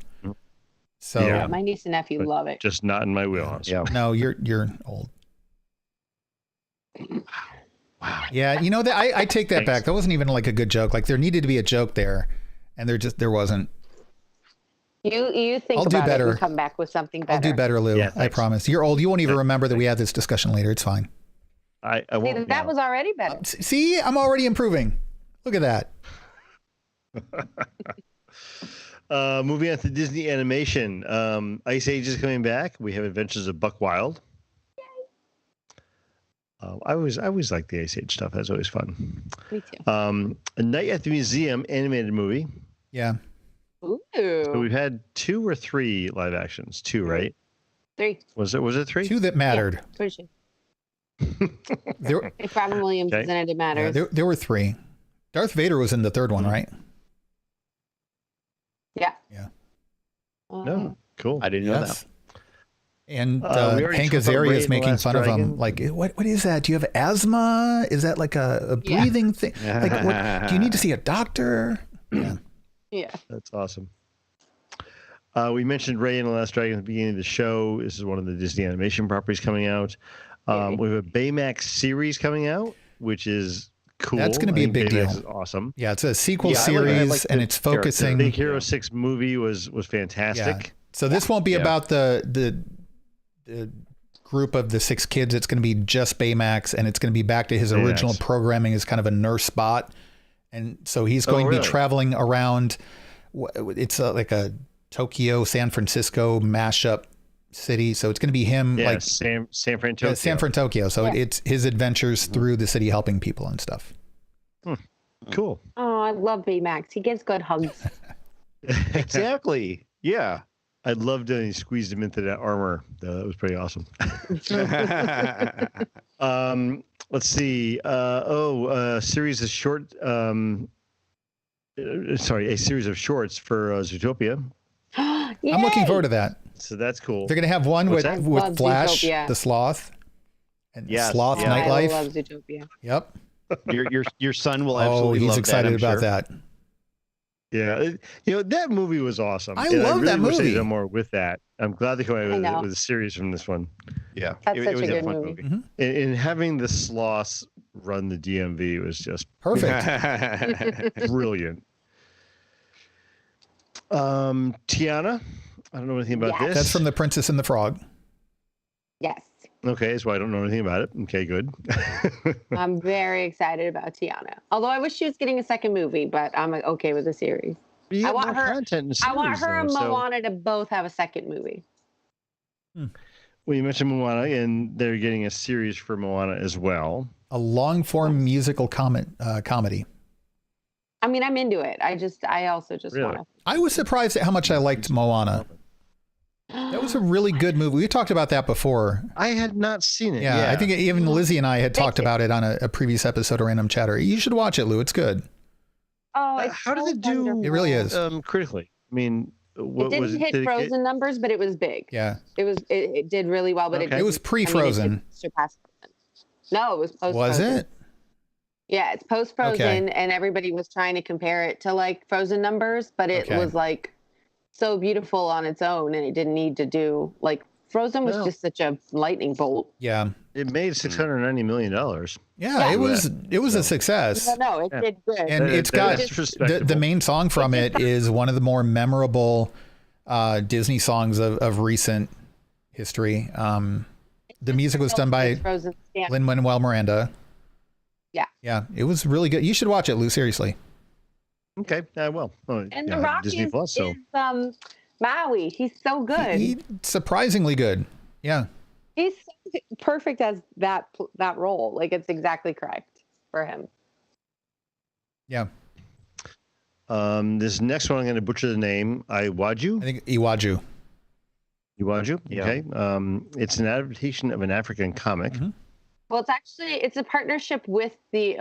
So my niece and nephew love it. Just not in my wheelhouse. Yeah. No, you're old. Wow. Yeah, that I take that back. That wasn't even like a good joke. Like there needed to be a joke there, and there wasn't. You think I'll do about it better. and come back with something better. I'll do better, Lou. Yeah, I promise. You're old. You won't even remember that we had this discussion later. It's fine. I See, won't. that was already better. See, I'm already improving. Look at that. Moving on to Disney animation. Ice Age is coming back. We have Adventures of Buck Wild. I always like the Ice Age stuff. That's always fun. Me too. A Night at the Museum animated movie. Yeah. Ooh. So we've had 2 or 3 live actions. 2, right? 3. Was it 3? 2 that mattered. Yeah, pretty sure. There, If Robin Williams is in it, it matters. there were 3. Darth Vader was in the third one, right? Yeah. Yeah. No. Cool. I didn't know that. And we already Hank talked about Azaria Ray is and the making Last fun of him. Dragon. Like, what is that? Do you have asthma? Is that like a breathing thing? Like, what, do you need to see a doctor? Yeah. Yeah. That's awesome. We mentioned Ray and the Last Dragon at the beginning of the show. This is one of the Disney animation properties coming out. We have a Baymax series coming out, which is cool. That's going to be a big Baymax deal. Is awesome. Yeah, it's a sequel Yeah, series, I like and the it's focusing. Big Hero 6 movie was fantastic. Yeah. So this won't be about the group of the 6 kids. It's going to be just Baymax, and it's going to be back to his original programming as kind of a nurse spot. And so he's going to be traveling around. It's like a Tokyo, San Francisco mashup city. So it's going to be him like San Francisco. San Francisco. So it's his adventures through the city, helping people and stuff. Cool. Oh, I love Baymax. He gives good hugs. Exactly. Yeah. I loved that he squeezed him into that armor. That was pretty awesome. Let's see. A series of a series of shorts for Zootopia. I'm looking forward to that. So that's cool. They're going to have one with Flash, Zootopia. the sloth, and Yes. Sloth Yeah. Nightlife. I love Zootopia. Yep. Your son will absolutely he's love excited that, I'm about sure. that. Yeah, that movie was awesome. I And love really that wish they movie. did more with that. I'm glad they came out with a series from this one. Yeah. That's it such was a good fun movie. Mm-hmm. And having the sloths run the DMV was just Perfect. brilliant. Tiana, I don't know anything about this. That's from The Princess and the Frog. Yes. Okay, so I don't know anything about it. Okay, good. I'm very excited about Tiana. Although I wish she was getting a second movie, but I'm okay with the series. I want her. I want her and Moana to both have a second movie. Well, you mentioned Moana, and they're getting a series for Moana as well. A long-form musical comedy. I mean, I'm into it. I also just Really? want to. I was surprised at how much I liked Moana. That was a really good movie. We talked about that before. I had not seen it. Yeah, I think even Lizzie and I had talked about it on a previous episode of Random Chatter. You should watch it, Lou. It's good. Oh, it's how so did it do? wonderful. It really is. Critically, I mean, what It was didn't it? hit Did it Frozen get- numbers, but it was big. Yeah. It did really well, but Okay. It was pre-Frozen. I mean, it surpassed Frozen. No, it was post. Was it? Yeah, it's post Frozen, Okay. and everybody was trying to compare it to like Frozen numbers, but it Okay. was like so beautiful on its own, and it didn't need to do like Frozen was No. just such a lightning bolt. Yeah. It made $690 million. Yeah, it was a success. No, it did good. And it's got That's the respectable. main song from it is one of the more memorable Disney songs of recent history. The music was done by Frozen stand. Lin-Manuel Miranda. Yeah. Yeah, it was really good. You should watch it, Lou, seriously. Okay, I will. Oh, And yeah, the Rock Disney is, Plus. So Maui. He's so good. He surprisingly good. Yeah. He's so perfect as that role. Like it's exactly correct for him. Yeah. this next one, I'm going to butcher the name. I Iwaju. think Iwaju. Iwaju. Yeah. Okay. It's an adaptation of an African comic. Mhm. Well, it's a partnership with the,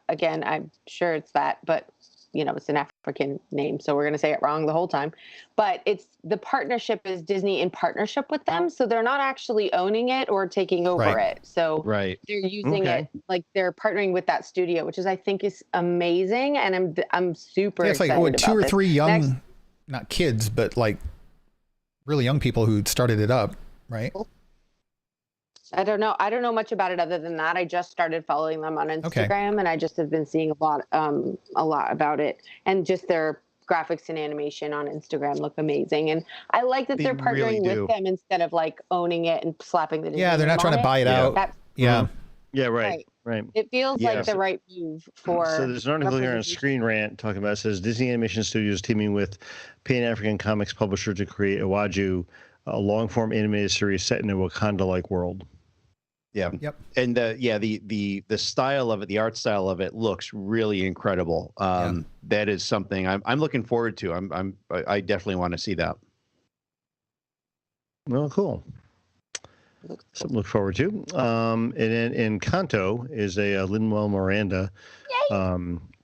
again, I'm sure it's that, but it's an African name, so we're going to say it wrong the whole time. But the partnership is Disney in partnership with them, so they're not actually owning it or taking over Right. it. So Right. they're using Okay. it, like they're partnering with that studio, which I think is amazing, and I'm super Yeah, it's excited like about two or this. three young, Next- not kids, but like really young people who started it up, right? I don't know much about it other than that. I just started following them on Instagram, Okay. and I just have been seeing a lot about it, and just their graphics and animation on Instagram look amazing, and I like that they're really partnering do. with them instead of like owning it and slapping the Disney Yeah, they're not name trying on to buy it out. That's Yeah. Yeah, right. It feels like the right move for. So there's an article here on Screen Rant talking about it. It says Disney Animation Studios teaming with Pan-African comics publisher to create Iwaju, a long-form animated series set in a Wakanda-like world. Yeah. Yep. And the style of it, the art style of it looks really incredible. That is something I'm looking forward to. I definitely want to see that. Well, cool. Something to look forward to. And then Encanto is a Lin-Manuel Miranda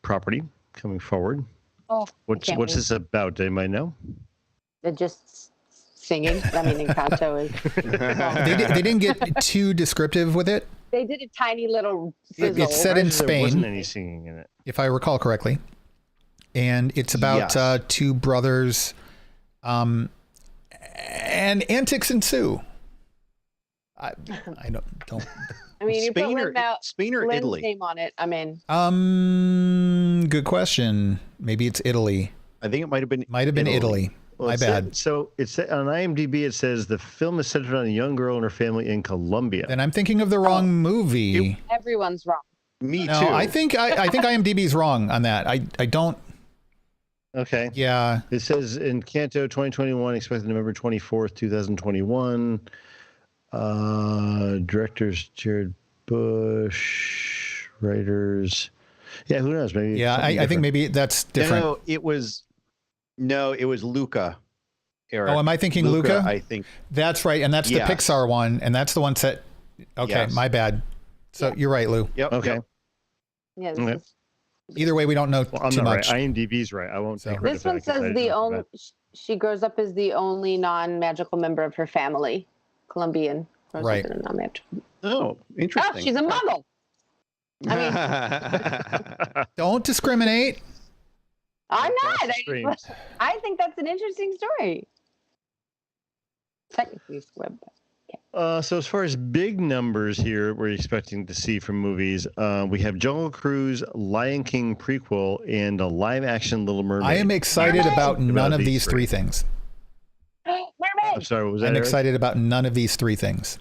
property coming forward. Oh, What's this about? Does anybody know? They're just singing. I mean, Encanto is. They didn't get too descriptive with it. They did a tiny little sizzle. It's set in Spain. There wasn't any singing in it, if I recall correctly, and it's about two brothers, and antics ensue. I don't. I mean, you Spain put Spain or Lynn's Italy? name on it. I'm in. Good question. Maybe it's Italy. I think it might have been. Italy. Well, My bad. So it's on IMDb. It says the film is centered on a young girl and her family in Colombia. Then I'm thinking of the wrong movie. Everyone's wrong. Me No, too. I think IMDb's wrong on that. I don't. Okay. Yeah. It says Encanto 2021, expected November 24th, 2021. Directors Jared Bush, writers. Yeah, who knows? Maybe. Yeah, I think maybe that's different. No, it was Luca. Eric. Oh, am I thinking Luca? I think that's right, and that's the Pixar one, and that's the one set. Okay, Yes. my bad. So you're right, Lou. Yep. Okay. Yep. Yeah. Okay. Either way, we don't know Well, I'm too not much. right. IMDb's right. I won't take This one says the only. She grows up as the only non-magical member of her family, Colombian. Right. Oh, interesting. Oh, she's a Muggle. I mean, Don't discriminate. I'm not. Streams. I think that's an interesting story. Technically, it's web. So as far as big numbers here, we're expecting to see from movies, we have Jungle Cruise, Lion King prequel, and a live-action Little Mermaid. I am excited about none of these three things. Mermaid. I'm sorry, what was that? I'm Eric? excited about none of these three things.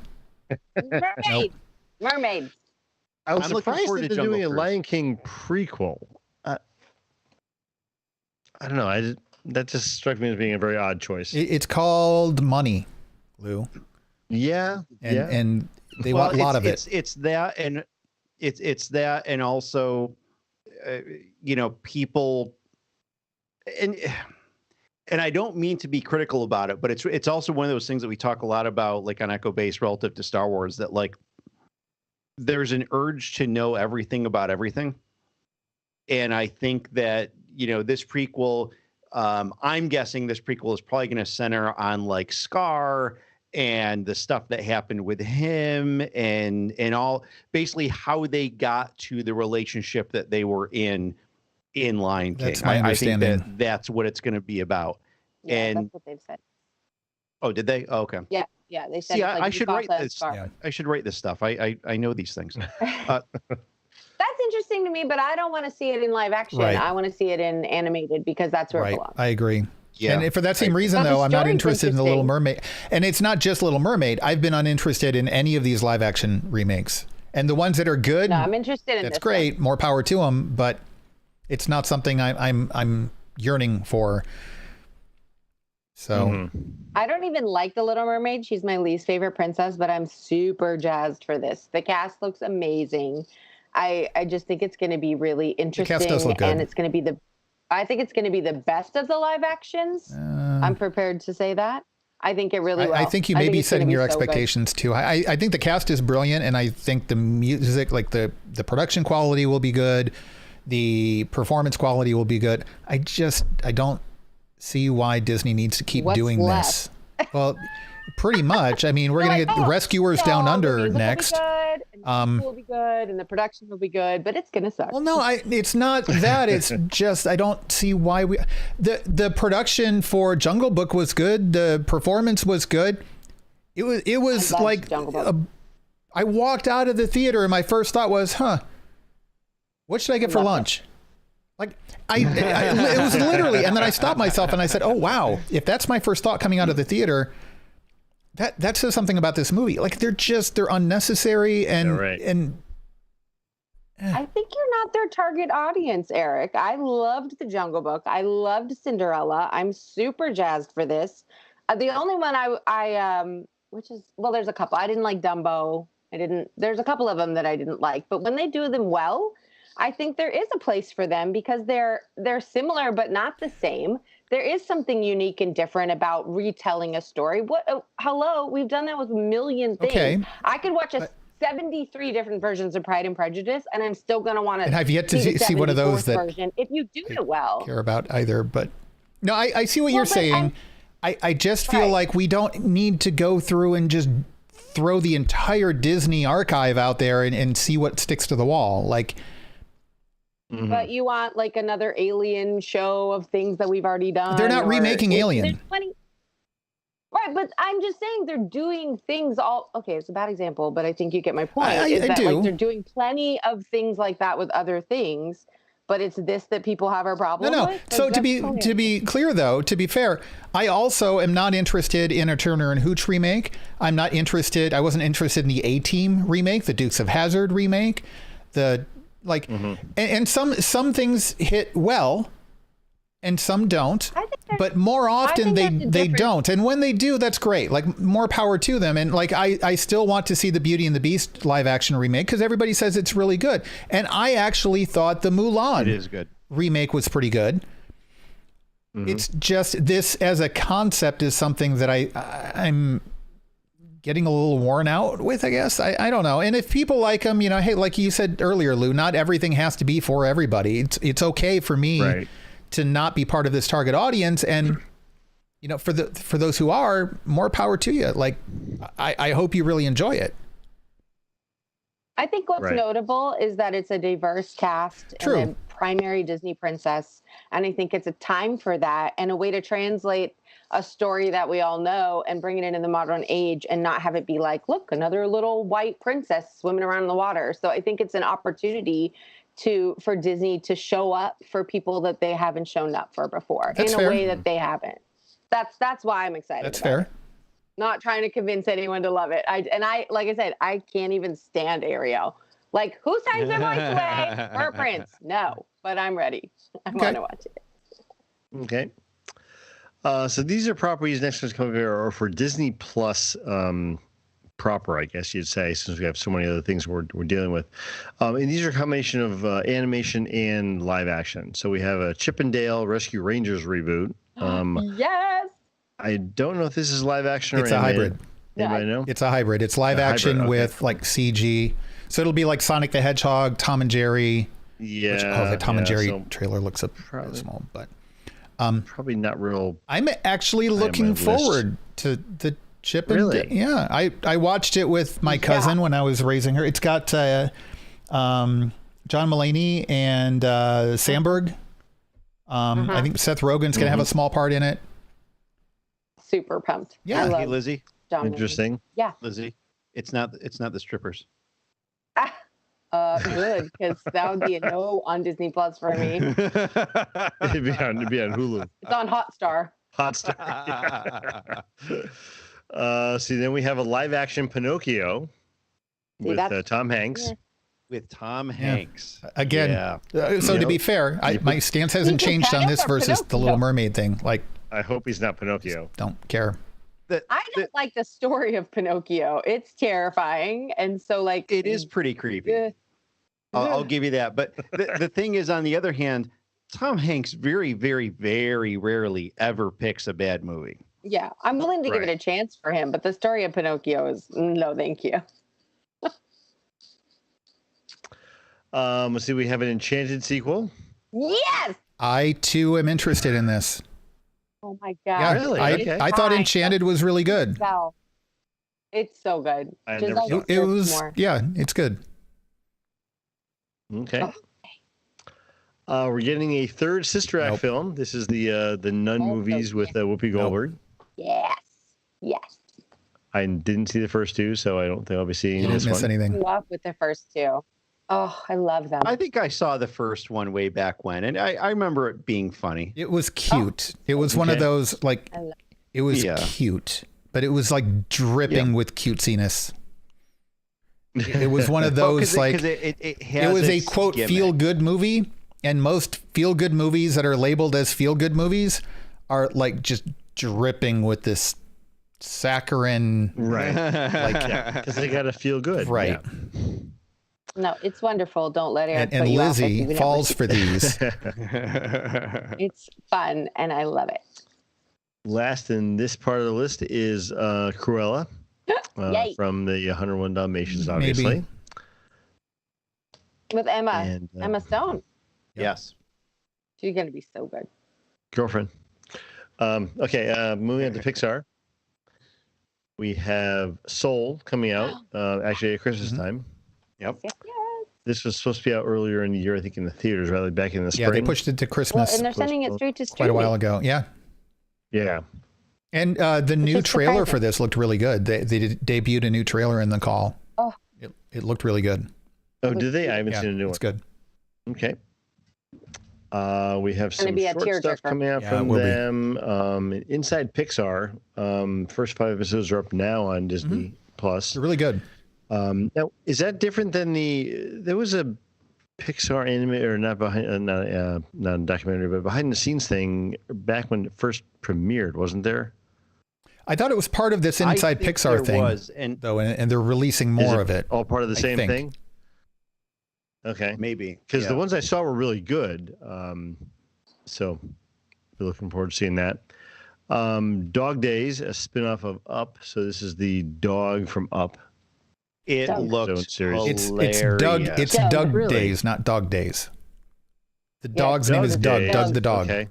Mermaid. Mermaid. I was I'm looking surprised forward that to they're doing a Jungle Cruise. Lion King prequel. I don't know. That just struck me as being a very odd choice. It's called Money, Lou. Yeah, And they want a lot of it. It's that, and it's that, and also, people, and I don't mean to be critical about it, but it's also one of those things that we talk a lot about, like on Echo Base relative to Star Wars, that like there's an urge to know everything about everything, and I think that this prequel, I'm guessing this prequel is probably going to center on like Scar and the stuff that happened with him and all, basically how they got to the relationship that they were in Lion King. That's my understanding. I think that's what it's going to be about. Yeah, And that's what they've said. oh, did they? Oh, okay. Yeah, they said. See, it's like I should write Mufasa this. Scar. Yeah. I should write this stuff. I know these things. That's interesting to me, but I don't want to see it in live action. Right. I want to see it in animated because that's where it Right. belongs. I agree. Yeah. And for that same But reason, the though, I'm not story's interested in The Little interesting. Mermaid. And it's not just Little Mermaid. I've been uninterested in any of these live action remakes. And the ones that are good, No, I'm interested in that's this great. one. More power to them. But it's not something I'm yearning for. So Mhm. I don't even like The Little Mermaid. She's my least favorite princess, but I'm super jazzed for this. The cast looks amazing. I just think it's going to be really interesting, does look good. and it's going to be I think it's going to be the best of the live actions. I'm prepared to say that. I think it really will. I think you may be it's gonna setting your so good. expectations too high. I think the cast is brilliant, and I think the music, like the production quality, will be good. The performance quality will be good. I don't see why Disney needs to keep What's doing left? this. Well, pretty much. I mean, we're gonna get Rescuers Down Under next. The music will be good, and the production will be good, but it's gonna suck. Well, no, it's not that. It's just I don't see why the production for Jungle Book was good. The performance was good. It was loved like Jungle Book. I walked out of the theater and my first thought was, what should I get for Loved it. lunch? Like it was literally, and then I stopped myself and I said, "Oh wow! If that's my first thought coming out of the theater, that says something about this movie. Like they're unnecessary and." I think you're not their target audience, Eric. I loved The Jungle Book. I loved Cinderella. I'm super jazzed for this. The only one which is, well, there's a couple. I didn't like Dumbo. There's a couple of them that I didn't like, but when they do them well, I think there is a place for them because they're similar but not the same. There is something unique and different about retelling a story. Hello, we've done that with a million things. Okay. I could watch 73 different versions of Pride and Prejudice, and I'm still going to want to. And I've yet to see one of those that version if you do it well. Care about either, but no, I see what you're saying. I just feel like we don't need to go through and just throw the entire Disney archive out there and see what sticks to the wall. Like. Mm-hmm. But you want like another Alien show of things that we've already done. They're not remaking Alien. Right, but I'm just saying they're doing things okay, it's a bad example, but I think you get my point. I do. Like, they're doing plenty of things like that with other things, but it's this that people have a problem with. So to be clear though, to be fair, I also am not interested in a Turner and Hooch remake. I wasn't interested in the A-Team remake, the Dukes of Hazzard remake, and some things hit well and some don't, but more often they don't. And when they do, that's great. Like, more power to them. And like, I still want to see the Beauty and the Beast live action remake because everybody says it's really good. And I actually thought the Mulan remake was pretty good. Mm-hmm. It's just this as a concept is something that I'm getting a little worn out with, I guess. I don't know. And if people like them, hey, like you said earlier, Lou, not everything has to be for everybody. It's okay for me to not be part of this target audience. And, for those who are, more power to you. Like, I hope you really enjoy it. I think what's notable is that it's a diverse cast. True. And a primary Disney princess. And I think it's a time for that and a way to translate a story that we all know and bring it into the modern age and not have it be like, look, another little white princess swimming around in the water. So I think it's an opportunity for Disney to show up for people that they haven't shown up for before. That's in fair. A way that they haven't. That's why I'm excited. That's fair. It. Not trying to convince anyone to love it. Like I said, I can't even stand Ariel. Like, who signs their voice away? Her prince. No, but I'm ready. I want to watch it. Okay. So these are properties next one's coming are for Disney Plus proper, I guess you'd say, since we have so many other things we're dealing with. And these are a combination of animation and live action. So we have a Chip and Dale Rescue Rangers reboot. Yes. I don't know if this is live action or it's animated. A hybrid. Anybody know? It's a hybrid. It's live action with like CG. So it'll be like Sonic the Hedgehog, Tom and Jerry. Yeah. The Tom and Jerry trailer looks small, but probably not real. I'm actually looking forward to the Chip and Dale. Yeah, I watched it with my cousin when I was raising her. It's got John Mulaney and Sandberg. I think Seth Rogen's gonna have a small part in it. Super pumped. Yeah, hey, Lizzie. John Interesting. Mulaney. Yeah, Lizzie. It's not the strippers. Good, because that would be a no on Disney Plus for me. It'd be on Hulu. It's on Hotstar. See, then we have a live action Pinocchio with Tom Hanks. Yeah. With Tom Hanks. Again, so to be fair, my stance hasn't changed on this versus the Little Mermaid thing. Like, I hope he's not Pinocchio. Don't care. I don't like the story of Pinocchio. It's terrifying. And so, like, it is pretty creepy. I'll give you that. But the thing is, on the other hand, Tom Hanks very, very, very rarely ever picks a bad movie. Yeah, I'm willing to give it a chance for him, but the story of Pinocchio is no, thank you. Let's see, we have an Enchanted sequel. Yes! I too am interested in this. Oh my God. Yeah, really? I thought Enchanted was really good. It's so good. It was more. Yeah, it's good. Okay. We're getting a third Sister Act film. This is the Nun movies with Whoopi Goldberg. Yes. I didn't see the first two, so I don't think I'll be seeing this one. Miss anything. Grew up with the first two. Oh, I love them. I think I saw the first one way back when, and I remember it being funny. It was cute. It was one of those, like, it was cute, but it was like dripping with cutesiness. It was one of those, like, it was a quote feel good movie, and most feel good movies that are labeled as feel good movies are like just dripping with this saccharine, right? Like, because they gotta feel good, right? Yeah. No, it's wonderful. Don't let Eric and put you off Lizzie falls for these. It's fun, and I love it. Last in this part of the list is Cruella from the 101 Dalmatians, obviously. Maybe. With Emma. And, Emma Stone. Yes. She's going to be so good. Girlfriend. Okay, moving on to Pixar. We have Soul coming out, actually at Christmas time. Yep. Yes. This was supposed to be out earlier in the year, I think in the theaters, rather back in the spring. Yeah, they pushed it to Christmas. Well, and they're sending it straight to quite streaming. a while ago. Yeah. Yeah. And the new is trailer surprising. for this looked really good. They debuted a new trailer in the call. Oh. It looked really good. Oh, did they? I haven't Yeah, seen a new one. it's good. Okay. We have some be a short stuff tearjerker. coming out Yeah, from it will be. them. Inside Pixar. First 5 episodes are up now on Disney Plus. They're really good. Now, is that different than there was a Pixar anime, or not behind, not a documentary, but behind the scenes thing back when it first premiered, wasn't there? I thought it was part of this Inside Pixar thing, though, and they're releasing more of it. All part of the same think. thing? Okay. Maybe. Because the ones I saw were really good. So we're looking forward to seeing that. Dog Days, a spinoff of Up. So this is the dog from Up. It looks hilarious. It's Doug really? Days, not Dog Days. The dog's name is Doug. Days. Doug the dog. Okay.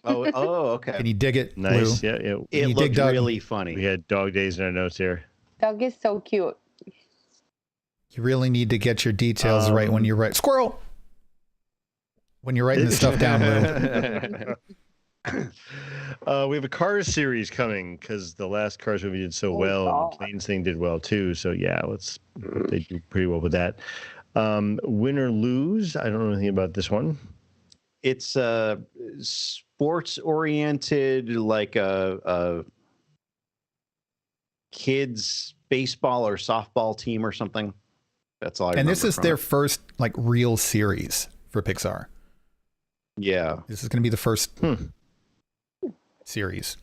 Okay. Can you dig it, Nice. Lou? Yeah. It you dig looked Doug? really funny. We had Dog Days in our notes here. Doug is so cute. You really need to get your details right when you write. Squirrel! When you're writing this stuff down, Lou. We have a Cars series coming because the last Cars movie did so well, and the Planes thing did well too. So yeah, they do pretty well with that. Win or Lose? I don't know anything about this one. It's sports oriented, like a kids baseball or softball team or something. That's all I remember. And this is their first like real series for Pixar. Yeah. This is going to be the first series.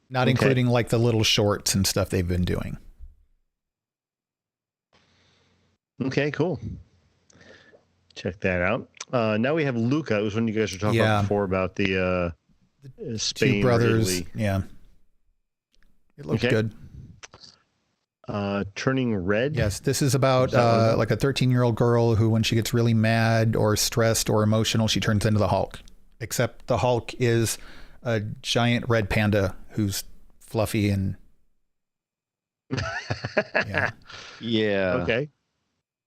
Not including like the little shorts and stuff they've been doing. Okay, cool. Check that out. Now we have Luca. It was when you guys were talking about before about the Spain. Two brothers. Yeah. It looks good. Turning Red. Yes, this is about like a 13-year-old girl who, when she gets really mad or stressed or emotional, she turns into the Hulk. Except the Hulk is a giant red panda who's fluffy and yeah. Okay,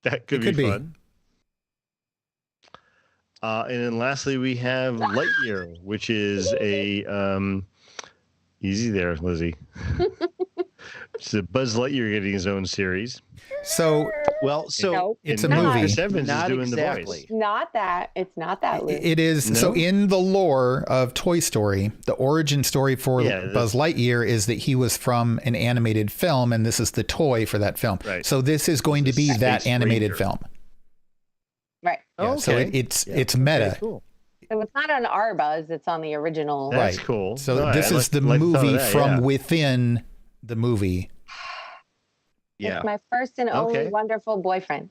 that could be fun. And then lastly, we have Lightyear, which is a easy there, Lizzie. It's a Buzz Lightyear getting his own series. So it's a movie. Chris Evans is doing exactly. the voice. Not that. It's not that, Lou. It is. No? So in the lore of Toy Story, the origin story for Buzz Lightyear is that he was from an animated film, and this is the toy for that film. Right. So this is going to be that animated film. Right. Yeah, so it's meta. Okay, cool. So it's not on our Buzz. It's on the original. That's cool. So this is the movie from within the movie. Yeah. It's my first and only wonderful boyfriend.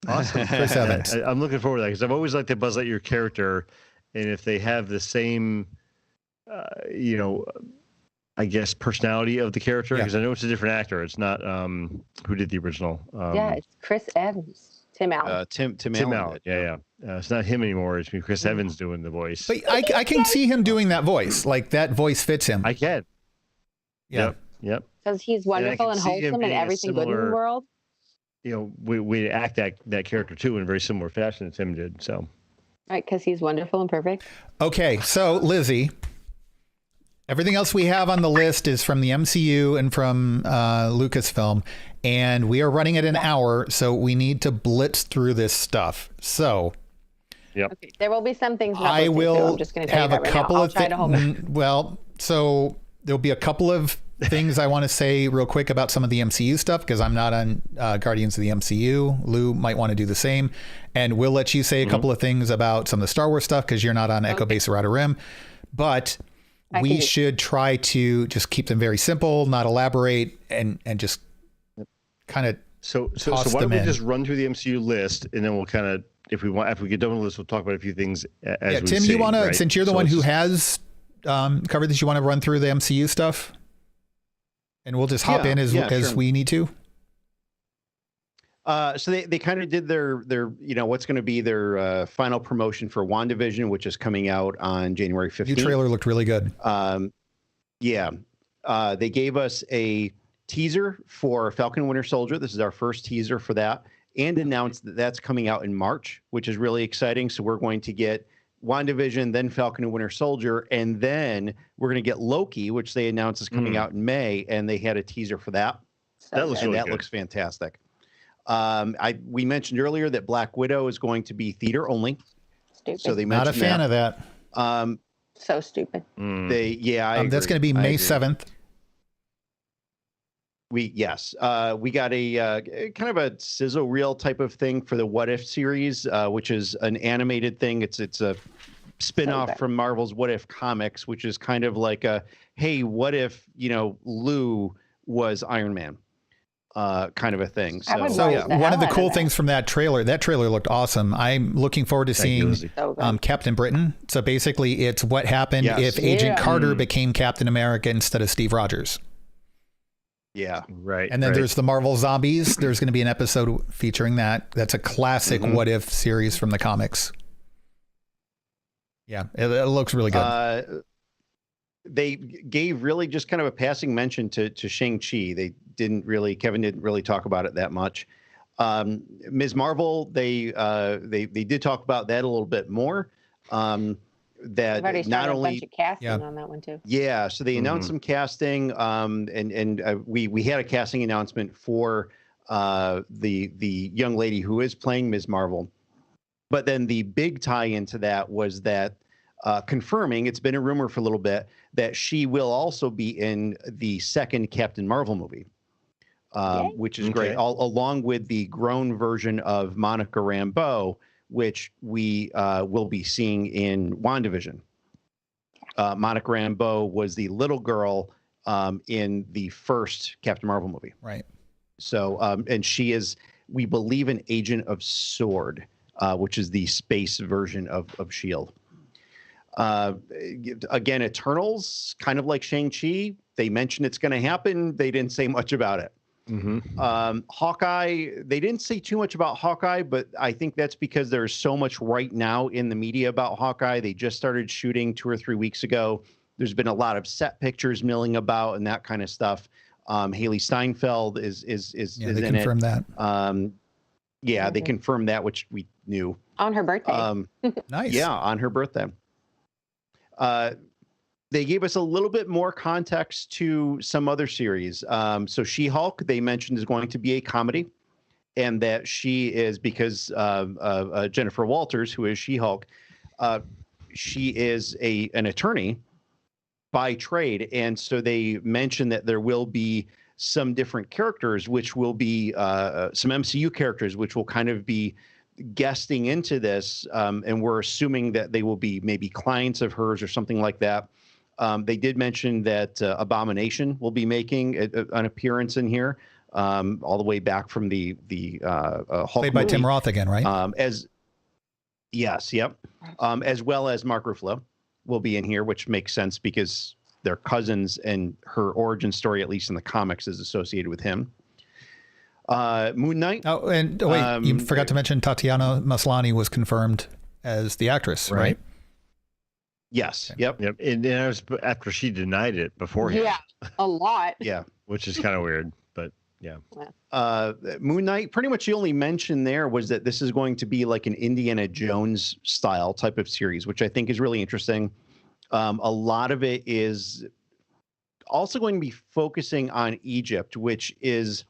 Awesome. Chris Evans. I'm looking forward to that because I've always liked the Buzz Lightyear character, and if they have the same, I guess personality of the character, because I know it's a different actor. It's not who did the original. It's Chris Evans. Tim Allen. Tim Allen. Yeah. It's not him anymore. It's Chris Evans doing the voice. But I can see him doing that voice. Like that voice fits him. I can. Yeah. Yep. Because he's wonderful and wholesome and everything good in the world. We act that character too in a very similar fashion as him did. So. Right, because he's wonderful and perfect. Okay, so Lizzie, everything else we have on the list is from the MCU and from Lucasfilm. and we are running at an hour, so we need to blitz through this stuff. So, yep. Okay. There will be some things. Not I will I'm just going to tell have you a that right couple now. of things. well, so there'll be a couple of things I want to say real quick about some of the MCU stuff, because I'm not on Guardians of the MCU. Lou might want to do the same, and we'll let you say a couple of things about some of the Star Wars stuff because you're not on Echo Base or Outer Rim. But we should try to just keep them very simple, not elaborate, and just kind of so why don't we just run through the MCU list, and then we'll kind of, if we get done with the list, we'll talk about a few things as we Tim, see, you want to, since you're the one who has covered this, you want to run through the MCU stuff, and we'll just hop in as sure. we need to. So they kind of did their what's going to be their final promotion for WandaVision, which is coming out on January 15th. New trailer looked really good. They gave us a teaser for Falcon and Winter Soldier. This is our first teaser for that, and announced that that's coming out in March, which is really exciting. So we're going to get WandaVision, then Falcon and Winter Soldier, and then we're going to get Loki, which they announced is coming out in May, and they had a teaser for that. That looks really good. Looks fantastic. We mentioned earlier that Black Widow is going to be theater only. Stupid. So they not a fan of that. So stupid. That's going to be May 7th. We got a kind of a sizzle reel type of thing for the What If series, which is an animated thing. It's a spin-off from Marvel's What If comics, which is kind of like a, hey, what if, Lou was Iron Man? Kind of a thing. So one of the cool things from that trailer looked awesome. I'm looking forward to seeing Captain Britain. So basically it's what happened if Agent Carter became Captain America instead of Steve Rogers. Yeah. Right. And then there's the Marvel Zombies. There's going to be an episode featuring that. That's a classic What If series from the comics. Yeah, it looks really good. They gave really just kind of a passing mention to Shang-Chi. Kevin didn't really talk about it that much. Ms. Marvel, they did talk about that a little bit more. That not only a bunch of casting on that one too. Yeah, so they announced some casting, and we had a casting announcement for the young lady who is playing Ms. Marvel. But then the big tie into that was that confirming, it's been a rumor for a little bit, that she will also be in the second Captain Marvel movie, which is great, along with the grown version of Monica Rambeau, which we will be seeing in WandaVision. Monica Rambeau was the little girl in the first Captain Marvel movie. Right. So, and she is, we believe, an agent of SWORD, which is the space version of S.H.I.E.L.D. Again, Eternals, kind of like Shang-Chi. They mentioned it's going to happen. They didn't say much about it. Hawkeye, they didn't say too much about Hawkeye, but I think that's because there's so much right now in the media about Hawkeye. They just started shooting 2 or 3 weeks ago. There's been a lot of set pictures milling about and that kind of stuff. Haley Steinfeld is they confirmed that. They confirmed that, which we knew on her birthday. Nice. Yeah, on her birthday. They gave us a little bit more context to some other series. So She-Hulk, they mentioned, is going to be a comedy, and that she is, because Jennifer Walters, who is She-Hulk, she is an attorney by trade. And so they mentioned that there will be some different characters, which will be some MCU characters, which will kind of be guesting into this. And we're assuming that they will be maybe clients of hers or something like that. They did mention that Abomination will be making an appearance in here, all the way back from the Hulk played by movie. Tim Roth again, right? As well as Mark Ruffalo will be in here, which makes sense because they're cousins, and her origin story, at least in the comics, is associated with him. Moon Knight. Oh, and wait, you forgot to mention Tatiana Maslany was confirmed as the actress, right? Yes. Okay. Yep. And that was after she denied it beforehand. Yeah, a lot. Yeah. Which is kind of weird, but yeah. Moon Knight, pretty much the only mention there was that this is going to be like an Indiana Jones style type of series, which I think is really interesting. A lot of it is also going to be focusing on Egypt, which is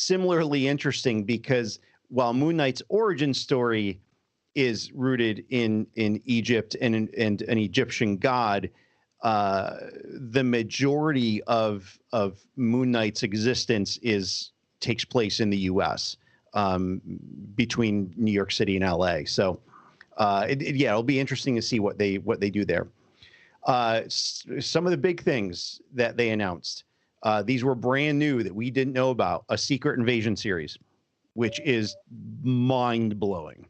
similarly interesting because while Moon Knight's origin story is rooted in Egypt and an Egyptian god, the majority of Moon Knight's existence takes place in the U.S. Between New York City and L.A. So, it'll be interesting to see what they do there. Some of the big things that they announced. These were brand new that we didn't know about. A Secret Invasion series, which is mind blowing.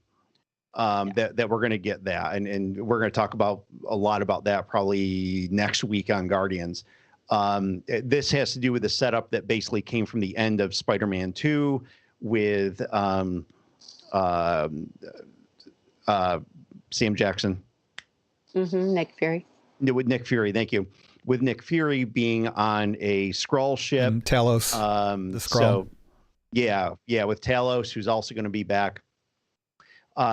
That we're going to get that, and we're going to talk about a lot about that probably next week on Guardians. This has to do with the setup that basically came from the end of Spider-Man 2 with Sam Jackson. Nick Fury. With Nick Fury, thank you. With Nick Fury being on a Skrull ship. And Talos, the Skrull. So, yeah, with Talos, who's also going to be back.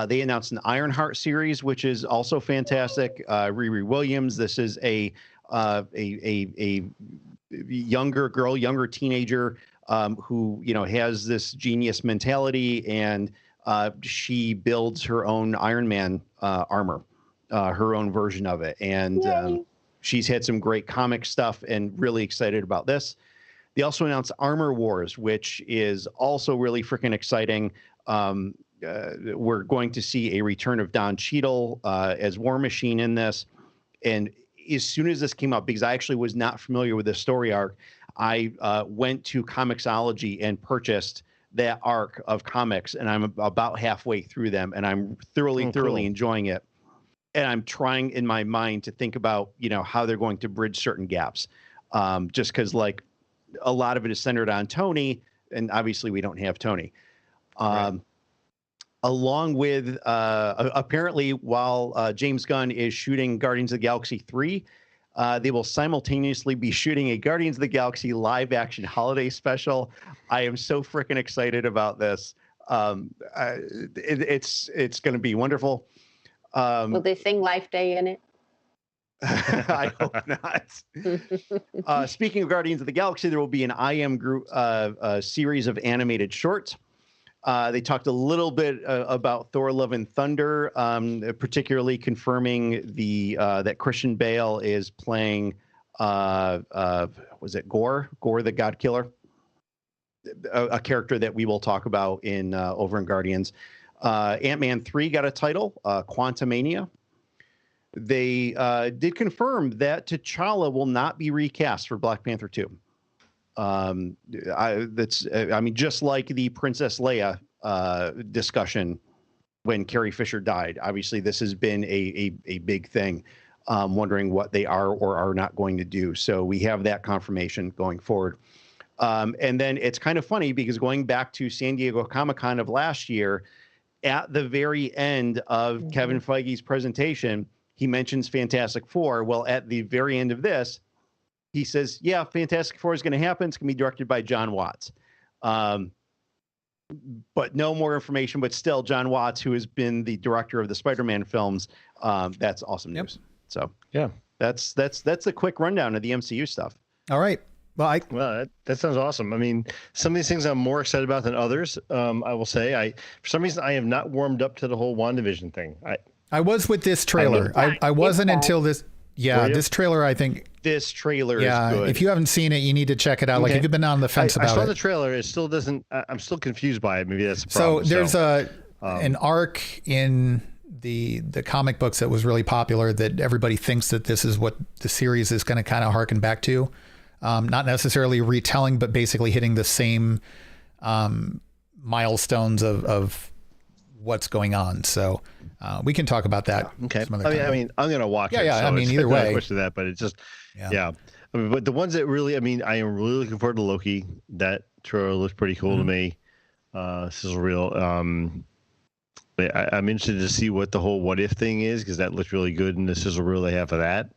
They announced an Ironheart series, which is also fantastic. Riri Williams. This is a younger teenager who has this genius mentality, and she builds her own Iron Man armor, her own version of it, and she's had some great comic stuff, and really excited about this. They also announced Armor Wars, which is also really freaking exciting. We're going to see a return of Don Cheadle as War Machine in this. And as soon as this came up, because I actually was not familiar with this story arc, I went to Comixology and purchased that arc of comics, and I'm about halfway through them, and I'm thoroughly enjoying it. And I'm trying in my mind to think about, how they're going to bridge certain gaps. Just because, like, a lot of it is centered on Tony, and obviously we don't have Tony. Right. Along with, apparently, while James Gunn is shooting Guardians of the Galaxy 3, they will simultaneously be shooting a Guardians of the Galaxy live-action holiday special. I am so freaking excited about this. It's going to be wonderful. Will they sing Life Day in it? I hope not. Speaking of Guardians of the Galaxy, there will be an IM Group series of animated shorts. They talked a little bit about Thor: Love and Thunder, particularly confirming that Christian Bale is playing, was it Gore the God Killer? A character that we will talk about over in Guardians. Ant-Man 3 got a title, Quantumania. They did confirm that T'Challa will not be recast for Black Panther 2. Just like the Princess Leia discussion when Carrie Fisher died. Obviously, this has been a big thing. Wondering what they are or are not going to do. So we have that confirmation going forward. And then it's kind of funny because going back to San Diego Comic-Con of last year, at the very end of Kevin Feige's presentation, he mentions Fantastic Four. Well, at the very end of this, he says, yeah, Fantastic Four is going to happen. It's going to be directed by John Watts. But no more information. But still, John Watts, who has been the director of the Spider-Man films, that's awesome news. So, yeah, that's the quick rundown of the MCU stuff. All right. Well, that sounds awesome. I mean, some of these things I'm more excited about than others. I will say, for some reason, I have not warmed up to the whole WandaVision thing. I was with this trailer. I wasn't until this. Yeah, this trailer, I think. This trailer is good. If you haven't seen it, you need to check it out. Okay. Like, if you've been on the fence about it. I saw the trailer. It still doesn't. I'm still confused by it. Maybe that's the problem. So there's an arc in the comic books that was really popular that everybody thinks that this is what the series is going to kind of harken back to. Not necessarily retelling, but basically hitting the same milestones of what's going on. So we can talk about that. Okay. I mean, I'm going to watch it. Yeah. So I mean, either way. Question that, but it's just, yeah. I mean, but the ones that really, I am really looking forward to Loki. That trailer looks pretty cool to me. This is real. I'm interested to see what the whole what if thing is, because that looks really good, and this is a real they have of that.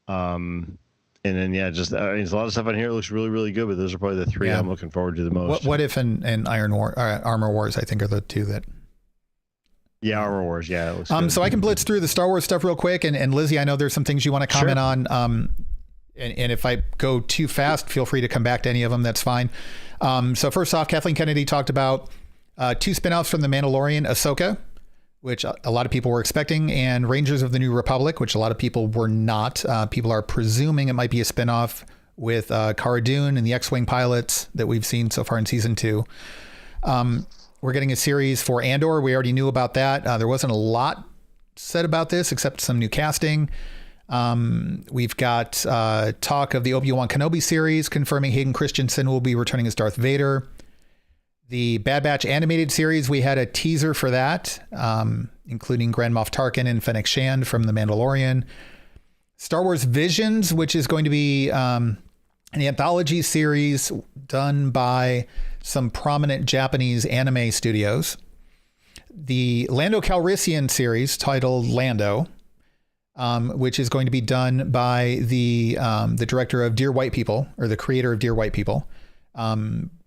And then there's a lot of stuff on here that looks really, really good, but those are probably the three I'm looking forward to the most. What if and Armor Wars, I think, are the two that. Yeah, Armor Wars. Yeah, it looks good. So I can blitz through the Star Wars stuff real quick, and Lizzie, I know there's some things you want to comment on. And if I go too fast, feel free to come back to any of them. That's fine. So first off, Kathleen Kennedy talked about 2 spinoffs from The Mandalorian, Ahsoka, which a lot of people were expecting, and Rangers of the New Republic, which a lot of people were not. People are presuming it might be a spinoff with Cara Dune and the X-Wing pilots that we've seen so far in season 2. We're getting a series for Andor. We already knew about that. There wasn't a lot said about this except some new casting. We've got talk of the Obi-Wan Kenobi series confirming Hayden Christensen will be returning as Darth Vader. The Bad Batch animated series, we had a teaser for that, including Grand Moff Tarkin and Fennec Shand from The Mandalorian. Star Wars Visions, which is going to be an anthology series done by some prominent Japanese anime studios. The Lando Calrissian series titled Lando, which is going to be done by the director of Dear White People, or the creator of Dear White People.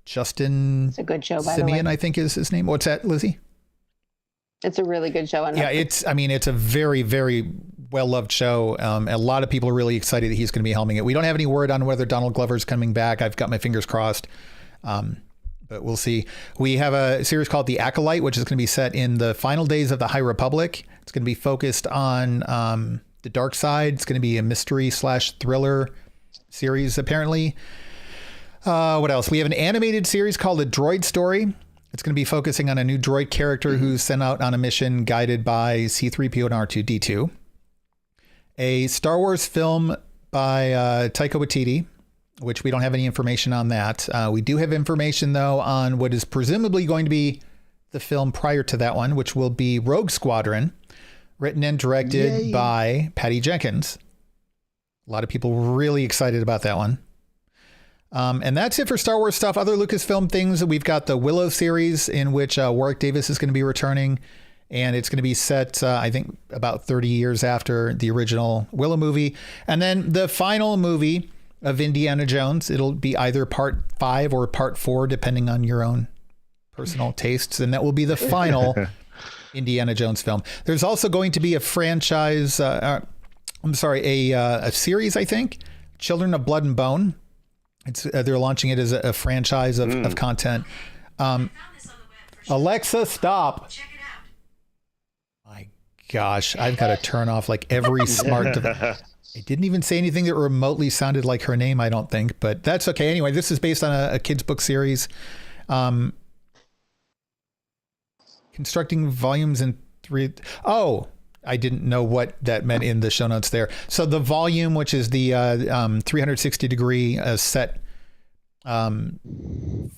Justin It's a good show, by the Simeon, way. I think is his name. What's that, Lizzie? It's a really good show. Yeah, it's a very, very well-loved show. A lot of people are really excited that he's going to be helming it. We don't have any word on whether Donald Glover's coming back. I've got my fingers crossed. But we'll see. We have a series called The Acolyte, which is going to be set in the final days of the High Republic. It's going to be focused on the dark side. It's going to be a mystery/thriller series, apparently. What else? We have an animated series called A Droid Story. It's going to be focusing on a new droid character who's sent out on a mission guided by C-3PO and R2-D2. A Star Wars film by Taika Waititi, which we don't have any information on that. We do have information, though, on what is presumably going to be the film prior to that one, which will be Rogue Squadron, written and directed by Patty Jenkins. A lot of people really excited about that one. And that's it for Star Wars stuff. Other Lucasfilm things, we've got the Willow series in which Warwick Davis is going to be returning. And it's going to be set, I think, about 30 years after the original Willow movie. And then the final movie of Indiana Jones, it'll be either part 5 or part 4, depending on your own personal tastes. And that will be the final Indiana Jones film. There's also going to be a franchise, a series, I think, Children of Blood and Bone. It's they're launching it as a franchise of content. Alexa, stop. Check it out. My gosh, I've got to turn off like every smart device. I didn't even say anything that remotely sounded like her name, I don't think, but that's okay. Anyway, this is based on a kid's book series. Constructing volumes in 3. Oh, I didn't know what that meant in the show notes there. So the volume, which is the 360 degree set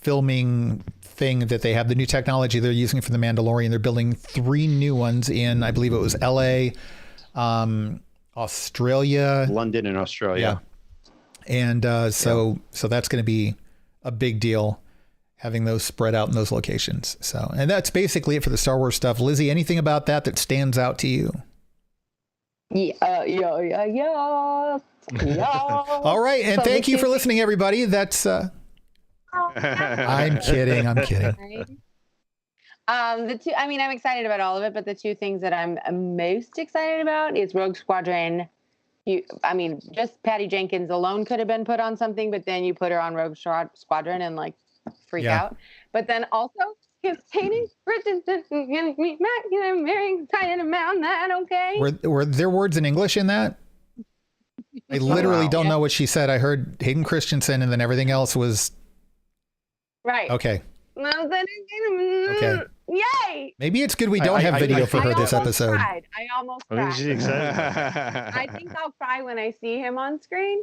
filming thing that they have, the new technology they're using for The Mandalorian. They're building 3 new ones in, I believe it was LA, Australia, London and Australia. Yeah. And so that's going to be a big deal, having those spread out in those locations. So, and that's basically it for the Star Wars stuff. Lizzie, anything about that stands out to you? Yeah. All right. And So thank the you for two- listening, everybody. That's, I'm kidding. I'm kidding. The two, I mean, I'm excited about all of it, but the 2 things that I'm most excited about is Rogue Squadron. Just Patty Jenkins alone could have been put on something, but then you put her on Rogue Squadron and like freak out. But then also, because Hayden Christensen and me, I'm very excited about that. Okay. Were there words in English in that? I literally don't know what she said. I heard Hayden Christensen and then everything else was Right. okay. Okay. Yay! Maybe it's good we don't have video for her this episode. I almost I think cried. she's excited. I think I'll cry when I see him on screen.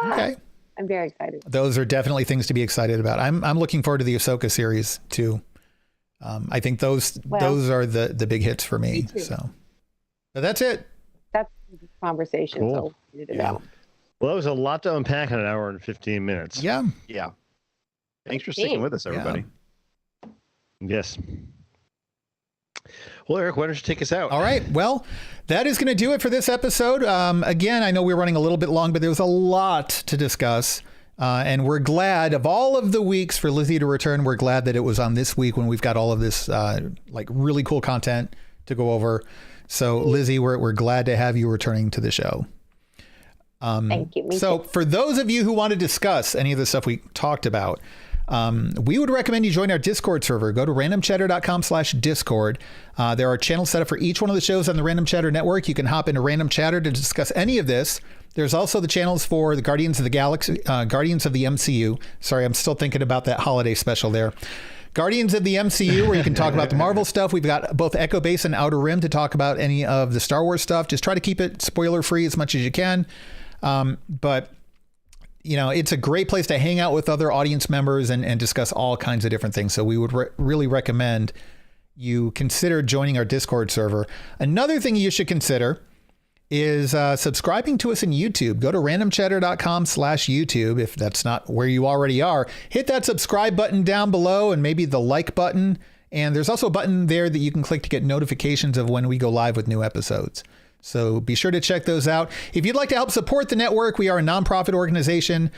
Okay. I'm very excited. Those are definitely things to be excited about. I'm looking forward to the Ahsoka series too. I think those are the big hits for me. too. So, but that's it. That's the conversation. Cool. So we needed it out. Well, that was a lot to unpack in an hour and 15 minutes. Yeah. Yeah. Thanks for sticking with us, everybody. Yes. Well, Eric, why don't you take us out? All right. Well, that is going to do it for this episode. Again, I know we're running a little bit long, but there was a lot to discuss. And we're glad of all of the weeks for Lizzie to return. We're glad that it was on this week when we've got all of this like really cool content to go over. So Lizzie, we're glad to have you returning to the show. Thank you. Me So too. for those of you who want to discuss any of the stuff we talked about, we would recommend you join our Discord server. Go to randomchatter.com/discord. There are channels set up for each one of the shows on the Random Chatter network. You can hop into Random Chatter to discuss any of this. There's also the channels for the Guardians of the Galaxy, Guardians of the MCU. Sorry, I'm still thinking about that holiday special there. Guardians of the MCU, where you can talk about the Marvel stuff. We've got both Echo Base and Outer Rim to talk about any of the Star Wars stuff. Just try to keep it spoiler free as much as you can. But it's a great place to hang out with other audience members and discuss all kinds of different things. So we would really recommend you consider joining our Discord server. Another thing you should consider is subscribing to us in YouTube. Go to randomchatter.com/YouTube. If that's not where you already are, hit that subscribe button down below and maybe the like button. And there's also a button there that you can click to get notifications of when we go live with new episodes. So be sure to check those out. If you'd like to help support the network, we are a nonprofit organization.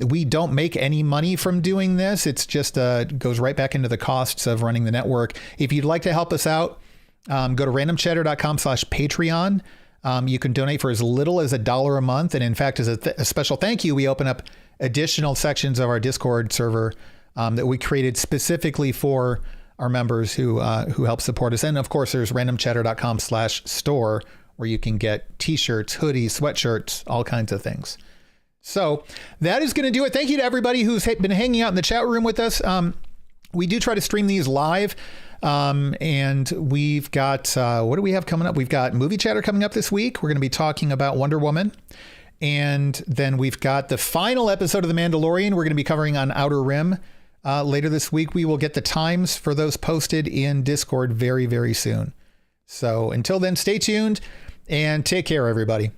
We don't make any money from doing this. It's just goes right back into the costs of running the network. If you'd like to help us out, go to randomchatter.com/Patreon. You can donate for as little as $1 a month. And in fact, as a special thank you, we open up additional sections of our Discord server that we created specifically for our members who help support us. And of course, there's randomchatter.com/store, where you can get t-shirts, hoodies, sweatshirts, all kinds of things. So that is going to do it. Thank you to everybody who's been hanging out in the chat room with us. We do try to stream these live. And we've got, what do we have coming up? We've got Movie Chatter coming up this week. We're going to be talking about Wonder Woman. And then we've got the final episode of The Mandalorian we're going to be covering on Outer Rim. Later this week, we will get the times for those posted in Discord very, very soon. So until then, stay tuned and take care, everybody.